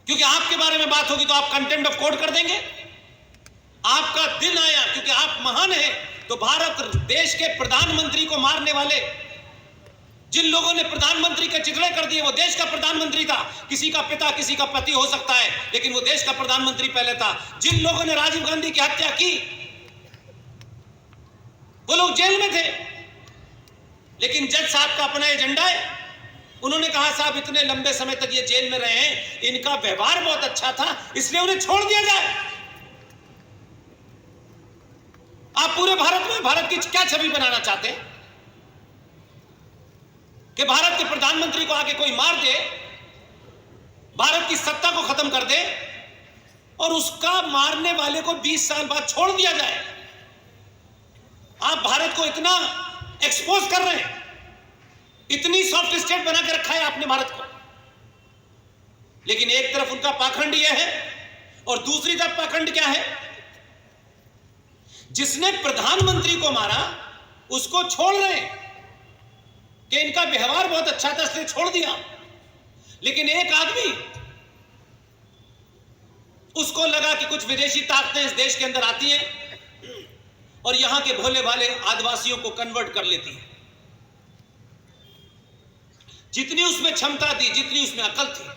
क्योंकि आपके बारे में बात होगी तो आप कंटेम्प्ट ऑफ कोर्ट कर देंगे। आपका दिन आया क्योंकि आप महान हैं, तो भारत देश के प्रधानमंत्री को मारने वाले, जिन लोगों ने प्रधानमंत्री के चिथड़े कर दिए, वो देश का प्रधानमंत्री था। किसी का पिता किसी का पति हो सकता है, लेकिन वो देश का प्रधानमंत्री पहले था। जिन लोगों ने राजीव गांधी की हत्या की, वो लोग जेल में थे, लेकिन जज साहब का अपना एजेंडा है। उन्होंने कहा साहब इतने लंबे समय तक ये जेल में रहे हैं, इनका व्यवहार बहुत अच्छा था, इसलिए उन्हें छोड़ दिया जाए। आप पूरे भारत में भारत की क्या छवि बनाना चाहते हैं कि भारत के प्रधानमंत्री को आके कोई मार दे, भारत की सत्ता को खत्म कर दे और उसका मारने वाले को 20 साल बाद छोड़ दिया जाए? आप भारत को इतना एक्सपोज कर रहे हैं, इतनी सॉफ्ट स्टेट बना के रखा है आपने भारत को। लेकिन एक तरफ उनका पाखंड यह है और दूसरी तरफ पाखंड क्या है? जिसने प्रधानमंत्री को मारा उसको छोड़ रहे हैं कि इनका व्यवहार बहुत अच्छा था इसलिए छोड़ दिया। लेकिन एक आदमी, उसको लगा कि कुछ विदेशी ताकतें इस देश के अंदर आती हैं और यहां के भोले भाले आदिवासियों को कन्वर्ट कर लेती हैं। जितनी उसमें क्षमता थी, जितनी उसमें अकल थी,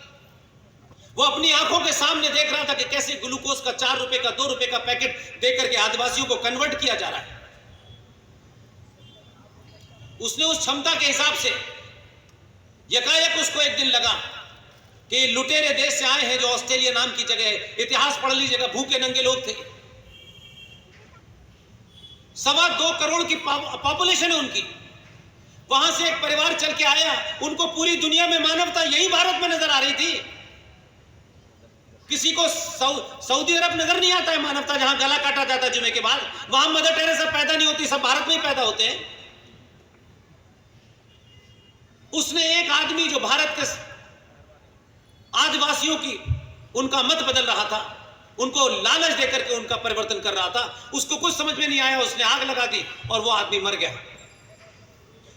वो अपनी आंखों के सामने देख रहा था कि कैसे ग्लूकोज का 4 रुपए का 2 रुपए का पैकेट देकर के आदिवासियों को कन्वर्ट किया जा रहा है। उसने उस क्षमता के हिसाब से यकायक उसको एक दिन लगा कि लुटेरे देश से आए हैं जो ऑस्ट्रेलिया नाम की जगह है, इतिहास पढ़ लीजिएगा, भूखे नंगे लोग थे, 2.25 करोड़ की पॉपुलेशन है उनकी। वहां से एक परिवार चल के आया, उनको पूरी दुनिया में मानवता यही भारत में नजर आ रही थी। किसी को सऊदी अरब नजर नहीं आता है मानवता, जहां गला काटा जाता है जुमे के बाद, वहां मदर टेरेसा पैदा नहीं होती, सब भारत में ही पैदा होते हैं। उसने एक आदमी जो भारत के आदिवासियों की उनका मत बदल रहा था, उनको लालच देकर के उनका परिवर्तन कर रहा था, उसको कुछ समझ में नहीं आया, उसने आग लगा दी और वो आदमी मर गया।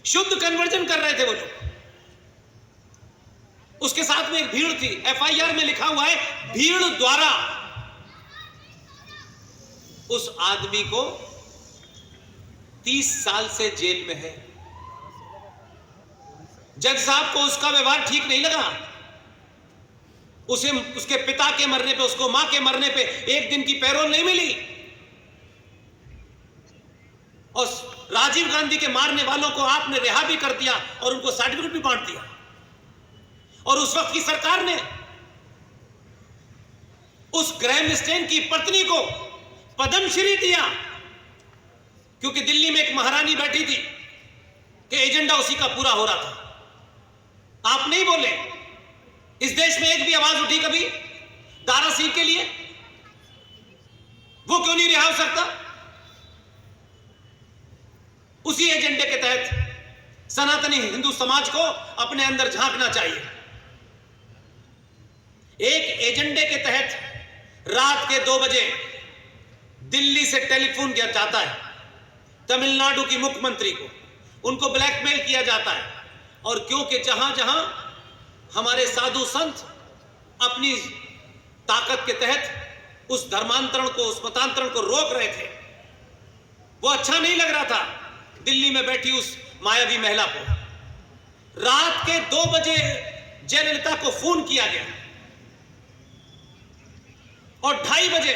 शुद्ध कन्वर्जन कर रहे थे वो लोग। उसके साथ में एक भीड़ थी, FIR में लिखा हुआ है भीड़ द्वारा उस आदमी को 30 साल से जेल में है। जज साहब को उसका व्यवहार ठीक नहीं लगा। उसे उसके पिता के मरने पे, उसको मां के मरने पे 1 दिन की पैरोल नहीं मिली, और राजीव गांधी के मारने वालों को आपने रिहा भी कर दिया और उनको सर्टिफिकेट भी बांट दिया। और उस वक्त की सरकार ने उस ग्रैहम स्टेन की पत्नी को पद्मश्री दिया, क्योंकि दिल्ली में एक महारानी बैठी थी कि एजेंडा उसी का पूरा हो रहा था। आप नहीं बोले, इस देश में एक भी आवाज उठी कभी दारा सिंह के लिए? वो क्यों नहीं रिहा हो सकता? उसी एजेंडे के तहत सनातनी हिंदू समाज को अपने अंदर झांकना चाहिए। एक एजेंडे के तहत रात के 2 बजे दिल्ली से टेलीफोन किया जाता है तमिलनाडु की मुख्यमंत्री को, उनको ब्लैकमेल किया जाता है। और क्योंकि जहां जहां हमारे साधु संत अपनी ताकत के तहत उस धर्मांतरण को, उस मतांतरण को रोक रहे थे, वो अच्छा नहीं लग रहा था दिल्ली में बैठी उस मायावी महिला को। रात के 2 बजे जयललिता को फोन किया गया और 2:30 बजे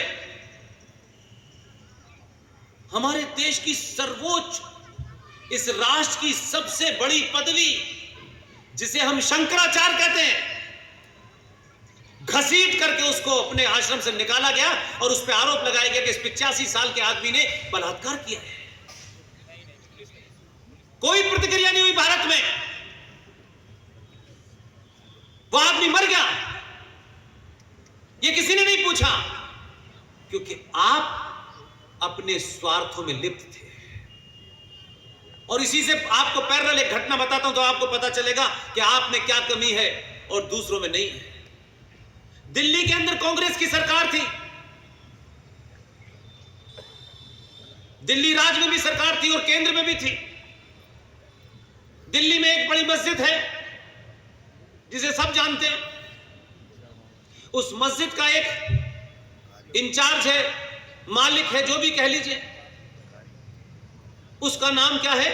हमारे देश की सर्वोच्च, इस राष्ट्र की सबसे बड़ी पदवी, जिसे हम शंकराचार्य कहते हैं, घसीट करके उसको अपने आश्रम से निकाला गया और उस पर आरोप लगाया गया कि इस 85 साल के आदमी ने बलात्कार किया है। कोई प्रतिक्रिया नहीं हुई भारत में। वो आदमी मर गया, ये किसी ने नहीं पूछा, क्योंकि आप अपने स्वार्थों में लिप्त थे। और इसी से आपको पैरेलल एक घटना बताता हूं तो आपको पता चलेगा कि आप में क्या कमी है और दूसरों में नहीं है। दिल्ली के अंदर कांग्रेस की सरकार थी, दिल्ली राज्य में भी सरकार थी और केंद्र में भी थी। दिल्ली में एक बड़ी मस्जिद है जिसे सब जानते हैं। उस मस्जिद का एक इंचार्ज है, मालिक है, जो भी कह लीजिए, उसका नाम क्या है?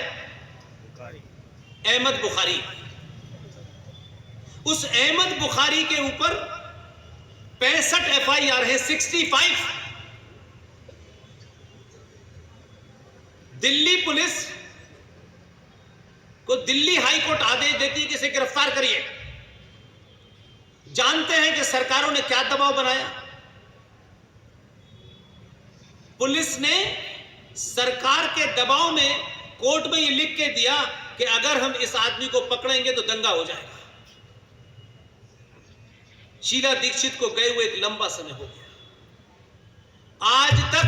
अहमद बुखारी। उस अहमद बुखारी के ऊपर 65 FIR है, 65। दिल्ली पुलिस को दिल्ली हाई कोर्ट आदेश देती है कि इसे गिरफ्तार करिए। जानते हैं कि सरकारों ने क्या दबाव बनाया? पुलिस ने सरकार के दबाव में कोर्ट में यह लिख के दिया कि अगर हम इस आदमी को पकड़ेंगे तो दंगा हो जाएगा। शीला दीक्षित को गए हुए एक लंबा समय हो गया। आज तक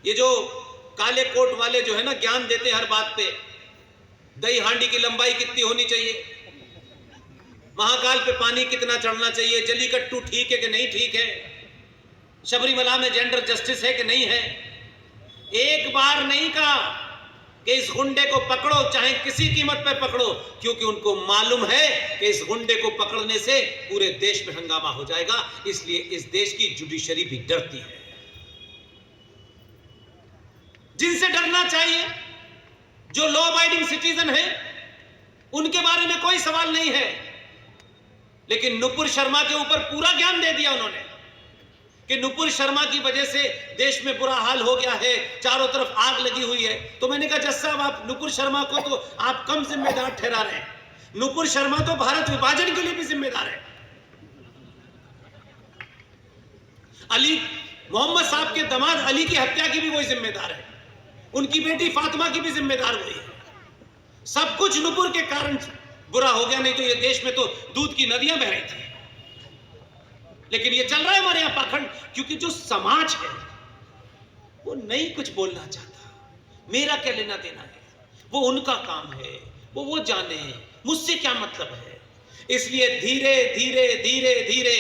ये जो काले कोट वाले जो है ना, ज्ञान देते हैं हर बात पे, दही हांडी की लंबाई कितनी होनी चाहिए, महाकाल पे पानी कितना चढ़ना चाहिए, जलीकट्टू ठीक है कि नहीं ठीक है, शबरीमला में जेंडर जस्टिस है कि नहीं है, एक बार नहीं कहा कि इस गुंडे को पकड़ो, चाहे किसी कीमत पे पकड़ो, क्योंकि उनको मालूम है कि इस गुंडे को पकड़ने से पूरे देश में हंगामा हो जाएगा। इसलिए इस देश की जुडिशरी भी डरती है। जिनसे डरना चाहिए, जो लॉ अबाइडिंग सिटीजन है, उनके बारे में कोई सवाल नहीं है। लेकिन नुपुर शर्मा के ऊपर पूरा ज्ञान दे दिया उन्होंने कि नुपुर शर्मा की वजह से देश में बुरा हाल हो गया है, चारों तरफ आग लगी हुई है। तो मैंने कहा जज साहब, आप नुपुर शर्मा को तो आप कम जिम्मेदार ठहरा रहे हैं। नुपुर शर्मा तो भारत विभाजन के लिए भी जिम्मेदार है। अली मोहम्मद साहब के दामाद अली की हत्या की भी वही जिम्मेदार है, उनकी बेटी फातिमा की भी जिम्मेदार वही है। सब कुछ नुपुर के कारण बुरा हो गया, नहीं तो ये देश में तो दूध की नदियां बह रही थी। लेकिन ये चल रहा है हमारे यहां पाखंड, क्योंकि जो समाज है वो नहीं कुछ बोलना चाहता। मेरा क्या लेना देना है, वो उनका काम है, वो जाने, मुझसे क्या मतलब है। इसलिए धीरे धीरे धीरे धीरे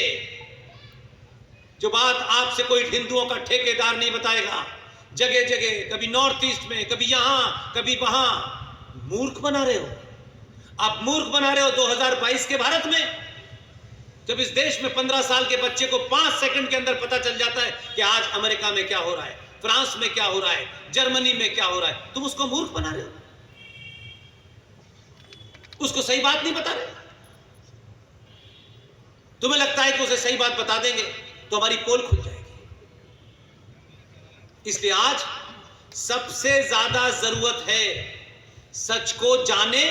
जो बात आपसे कोई हिंदुओं का ठेकेदार नहीं बताएगा, जगह जगह, कभी नॉर्थ ईस्ट में, कभी यहां, कभी वहां, मूर्ख बना रहे हो। आप मूर्ख बना रहे हो 2022 के भारत में, जब इस देश में 15 साल के बच्चे को 5 सेकंड के अंदर पता चल जाता है कि आज अमेरिका में क्या हो रहा है, फ्रांस में क्या हो रहा है, जर्मनी में क्या हो रहा है, तुम उसको मूर्ख बना रहे हो, उसको सही बात नहीं बता रहे। तुम्हें लगता है कि उसे सही बात बता देंगे तो हमारी पोल खुल जाएगी। इसलिए आज सबसे ज्यादा जरूरत है सच को जाने,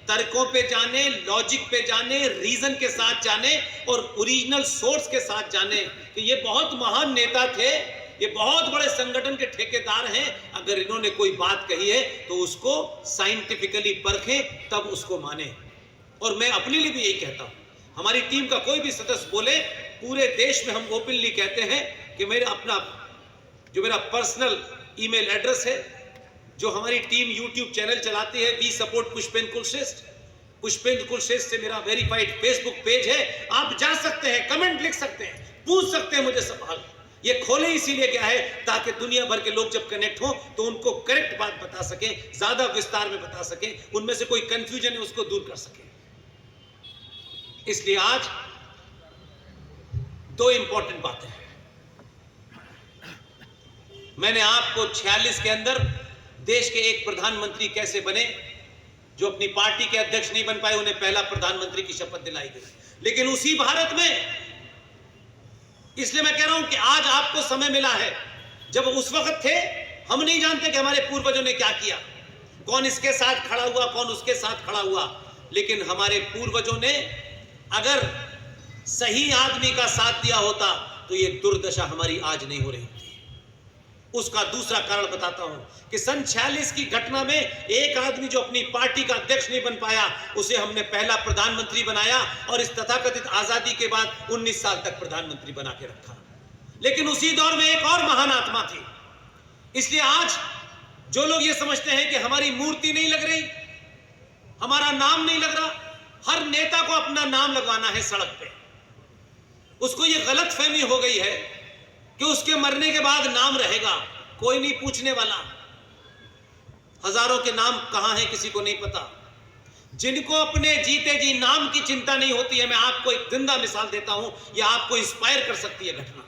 तर्कों पे जाने, लॉजिक पे जाने, रीजन के साथ जाने और ओरिजिनल सोर्स के साथ जाने कि ये बहुत महान नेता थे, ये बहुत बड़े संगठन के ठेकेदार हैं। अगर इन्होंने कोई बात कही है तो उसको साइंटिफिकली परखें, तब उसको माने। और मैं अपने लिए भी यही कहता हूं, हमारी टीम का कोई भी सदस्य बोले, पूरे देश में हम ओपनली कहते हैं कि मेरा पर्सनल ईमेल एड्रेस है, जो हमारी टीम यूट्यूब चैनल चलाती है, वी सपोर्ट पुष्पेंद्र कुलश्रेष्ठ। पुष्पेंद्र कुलश्रेष्ठ से मेरा वेरीफाइड फेसबुक पेज है, आप जा सकते हैं, कमेंट लिख सकते हैं, पूछ सकते हैं मुझे सवाल। ये खोले इसीलिए क्या है ताकि दुनिया भर के लोग जब कनेक्ट हो तो उनको करेक्ट बात बता सकें, ज्यादा विस्तार में बता सकें, उनमें से कोई कंफ्यूजन है उसको दूर कर सकें। इसलिए आज 2 इंपॉर्टेंट बातें हैं। मैंने आपको 46 के अंदर देश के एक प्रधानमंत्री कैसे बने, जो अपनी पार्टी के अध्यक्ष नहीं बन पाए, उन्हें पहला प्रधानमंत्री की शपथ दिलाई गई। लेकिन उसी भारत में, इसलिए मैं कह रहा हूं कि आज आपको समय मिला है। जब उस वक्त थे, हम नहीं जानते कि हमारे पूर्वजों ने क्या किया, कौन इसके साथ खड़ा हुआ, कौन उसके साथ खड़ा हुआ। लेकिन हमारे पूर्वजों ने अगर सही आदमी का साथ दिया होता तो ये दुर्दशा हमारी आज नहीं हो रही थी। उसका दूसरा कारण बताता हूं कि सन 46 की घटना में एक आदमी जो अपनी पार्टी का अध्यक्ष नहीं बन पाया, उसे हमने पहला प्रधानमंत्री बनाया और इस तथाकथित आजादी के बाद 19 साल तक प्रधानमंत्री बना के रखा। लेकिन उसी दौर में एक और महान आत्मा थी। इसलिए आज जो लोग ये समझते हैं कि हमारी मूर्ति नहीं लग रही, हमारा नाम नहीं लग रहा, हर नेता को अपना नाम लगवाना है सड़क पे, उसको ये गलत फहमी हो गई है कि उसके मरने के बाद नाम रहेगा, कोई नहीं पूछने वाला। हजारों के नाम कहां हैं किसी को नहीं पता। जिनको अपने जीते जी नाम की चिंता नहीं होती है, मैं आपको एक जिंदा मिसाल देता हूं, यह आपको इंस्पायर कर सकती है घटना।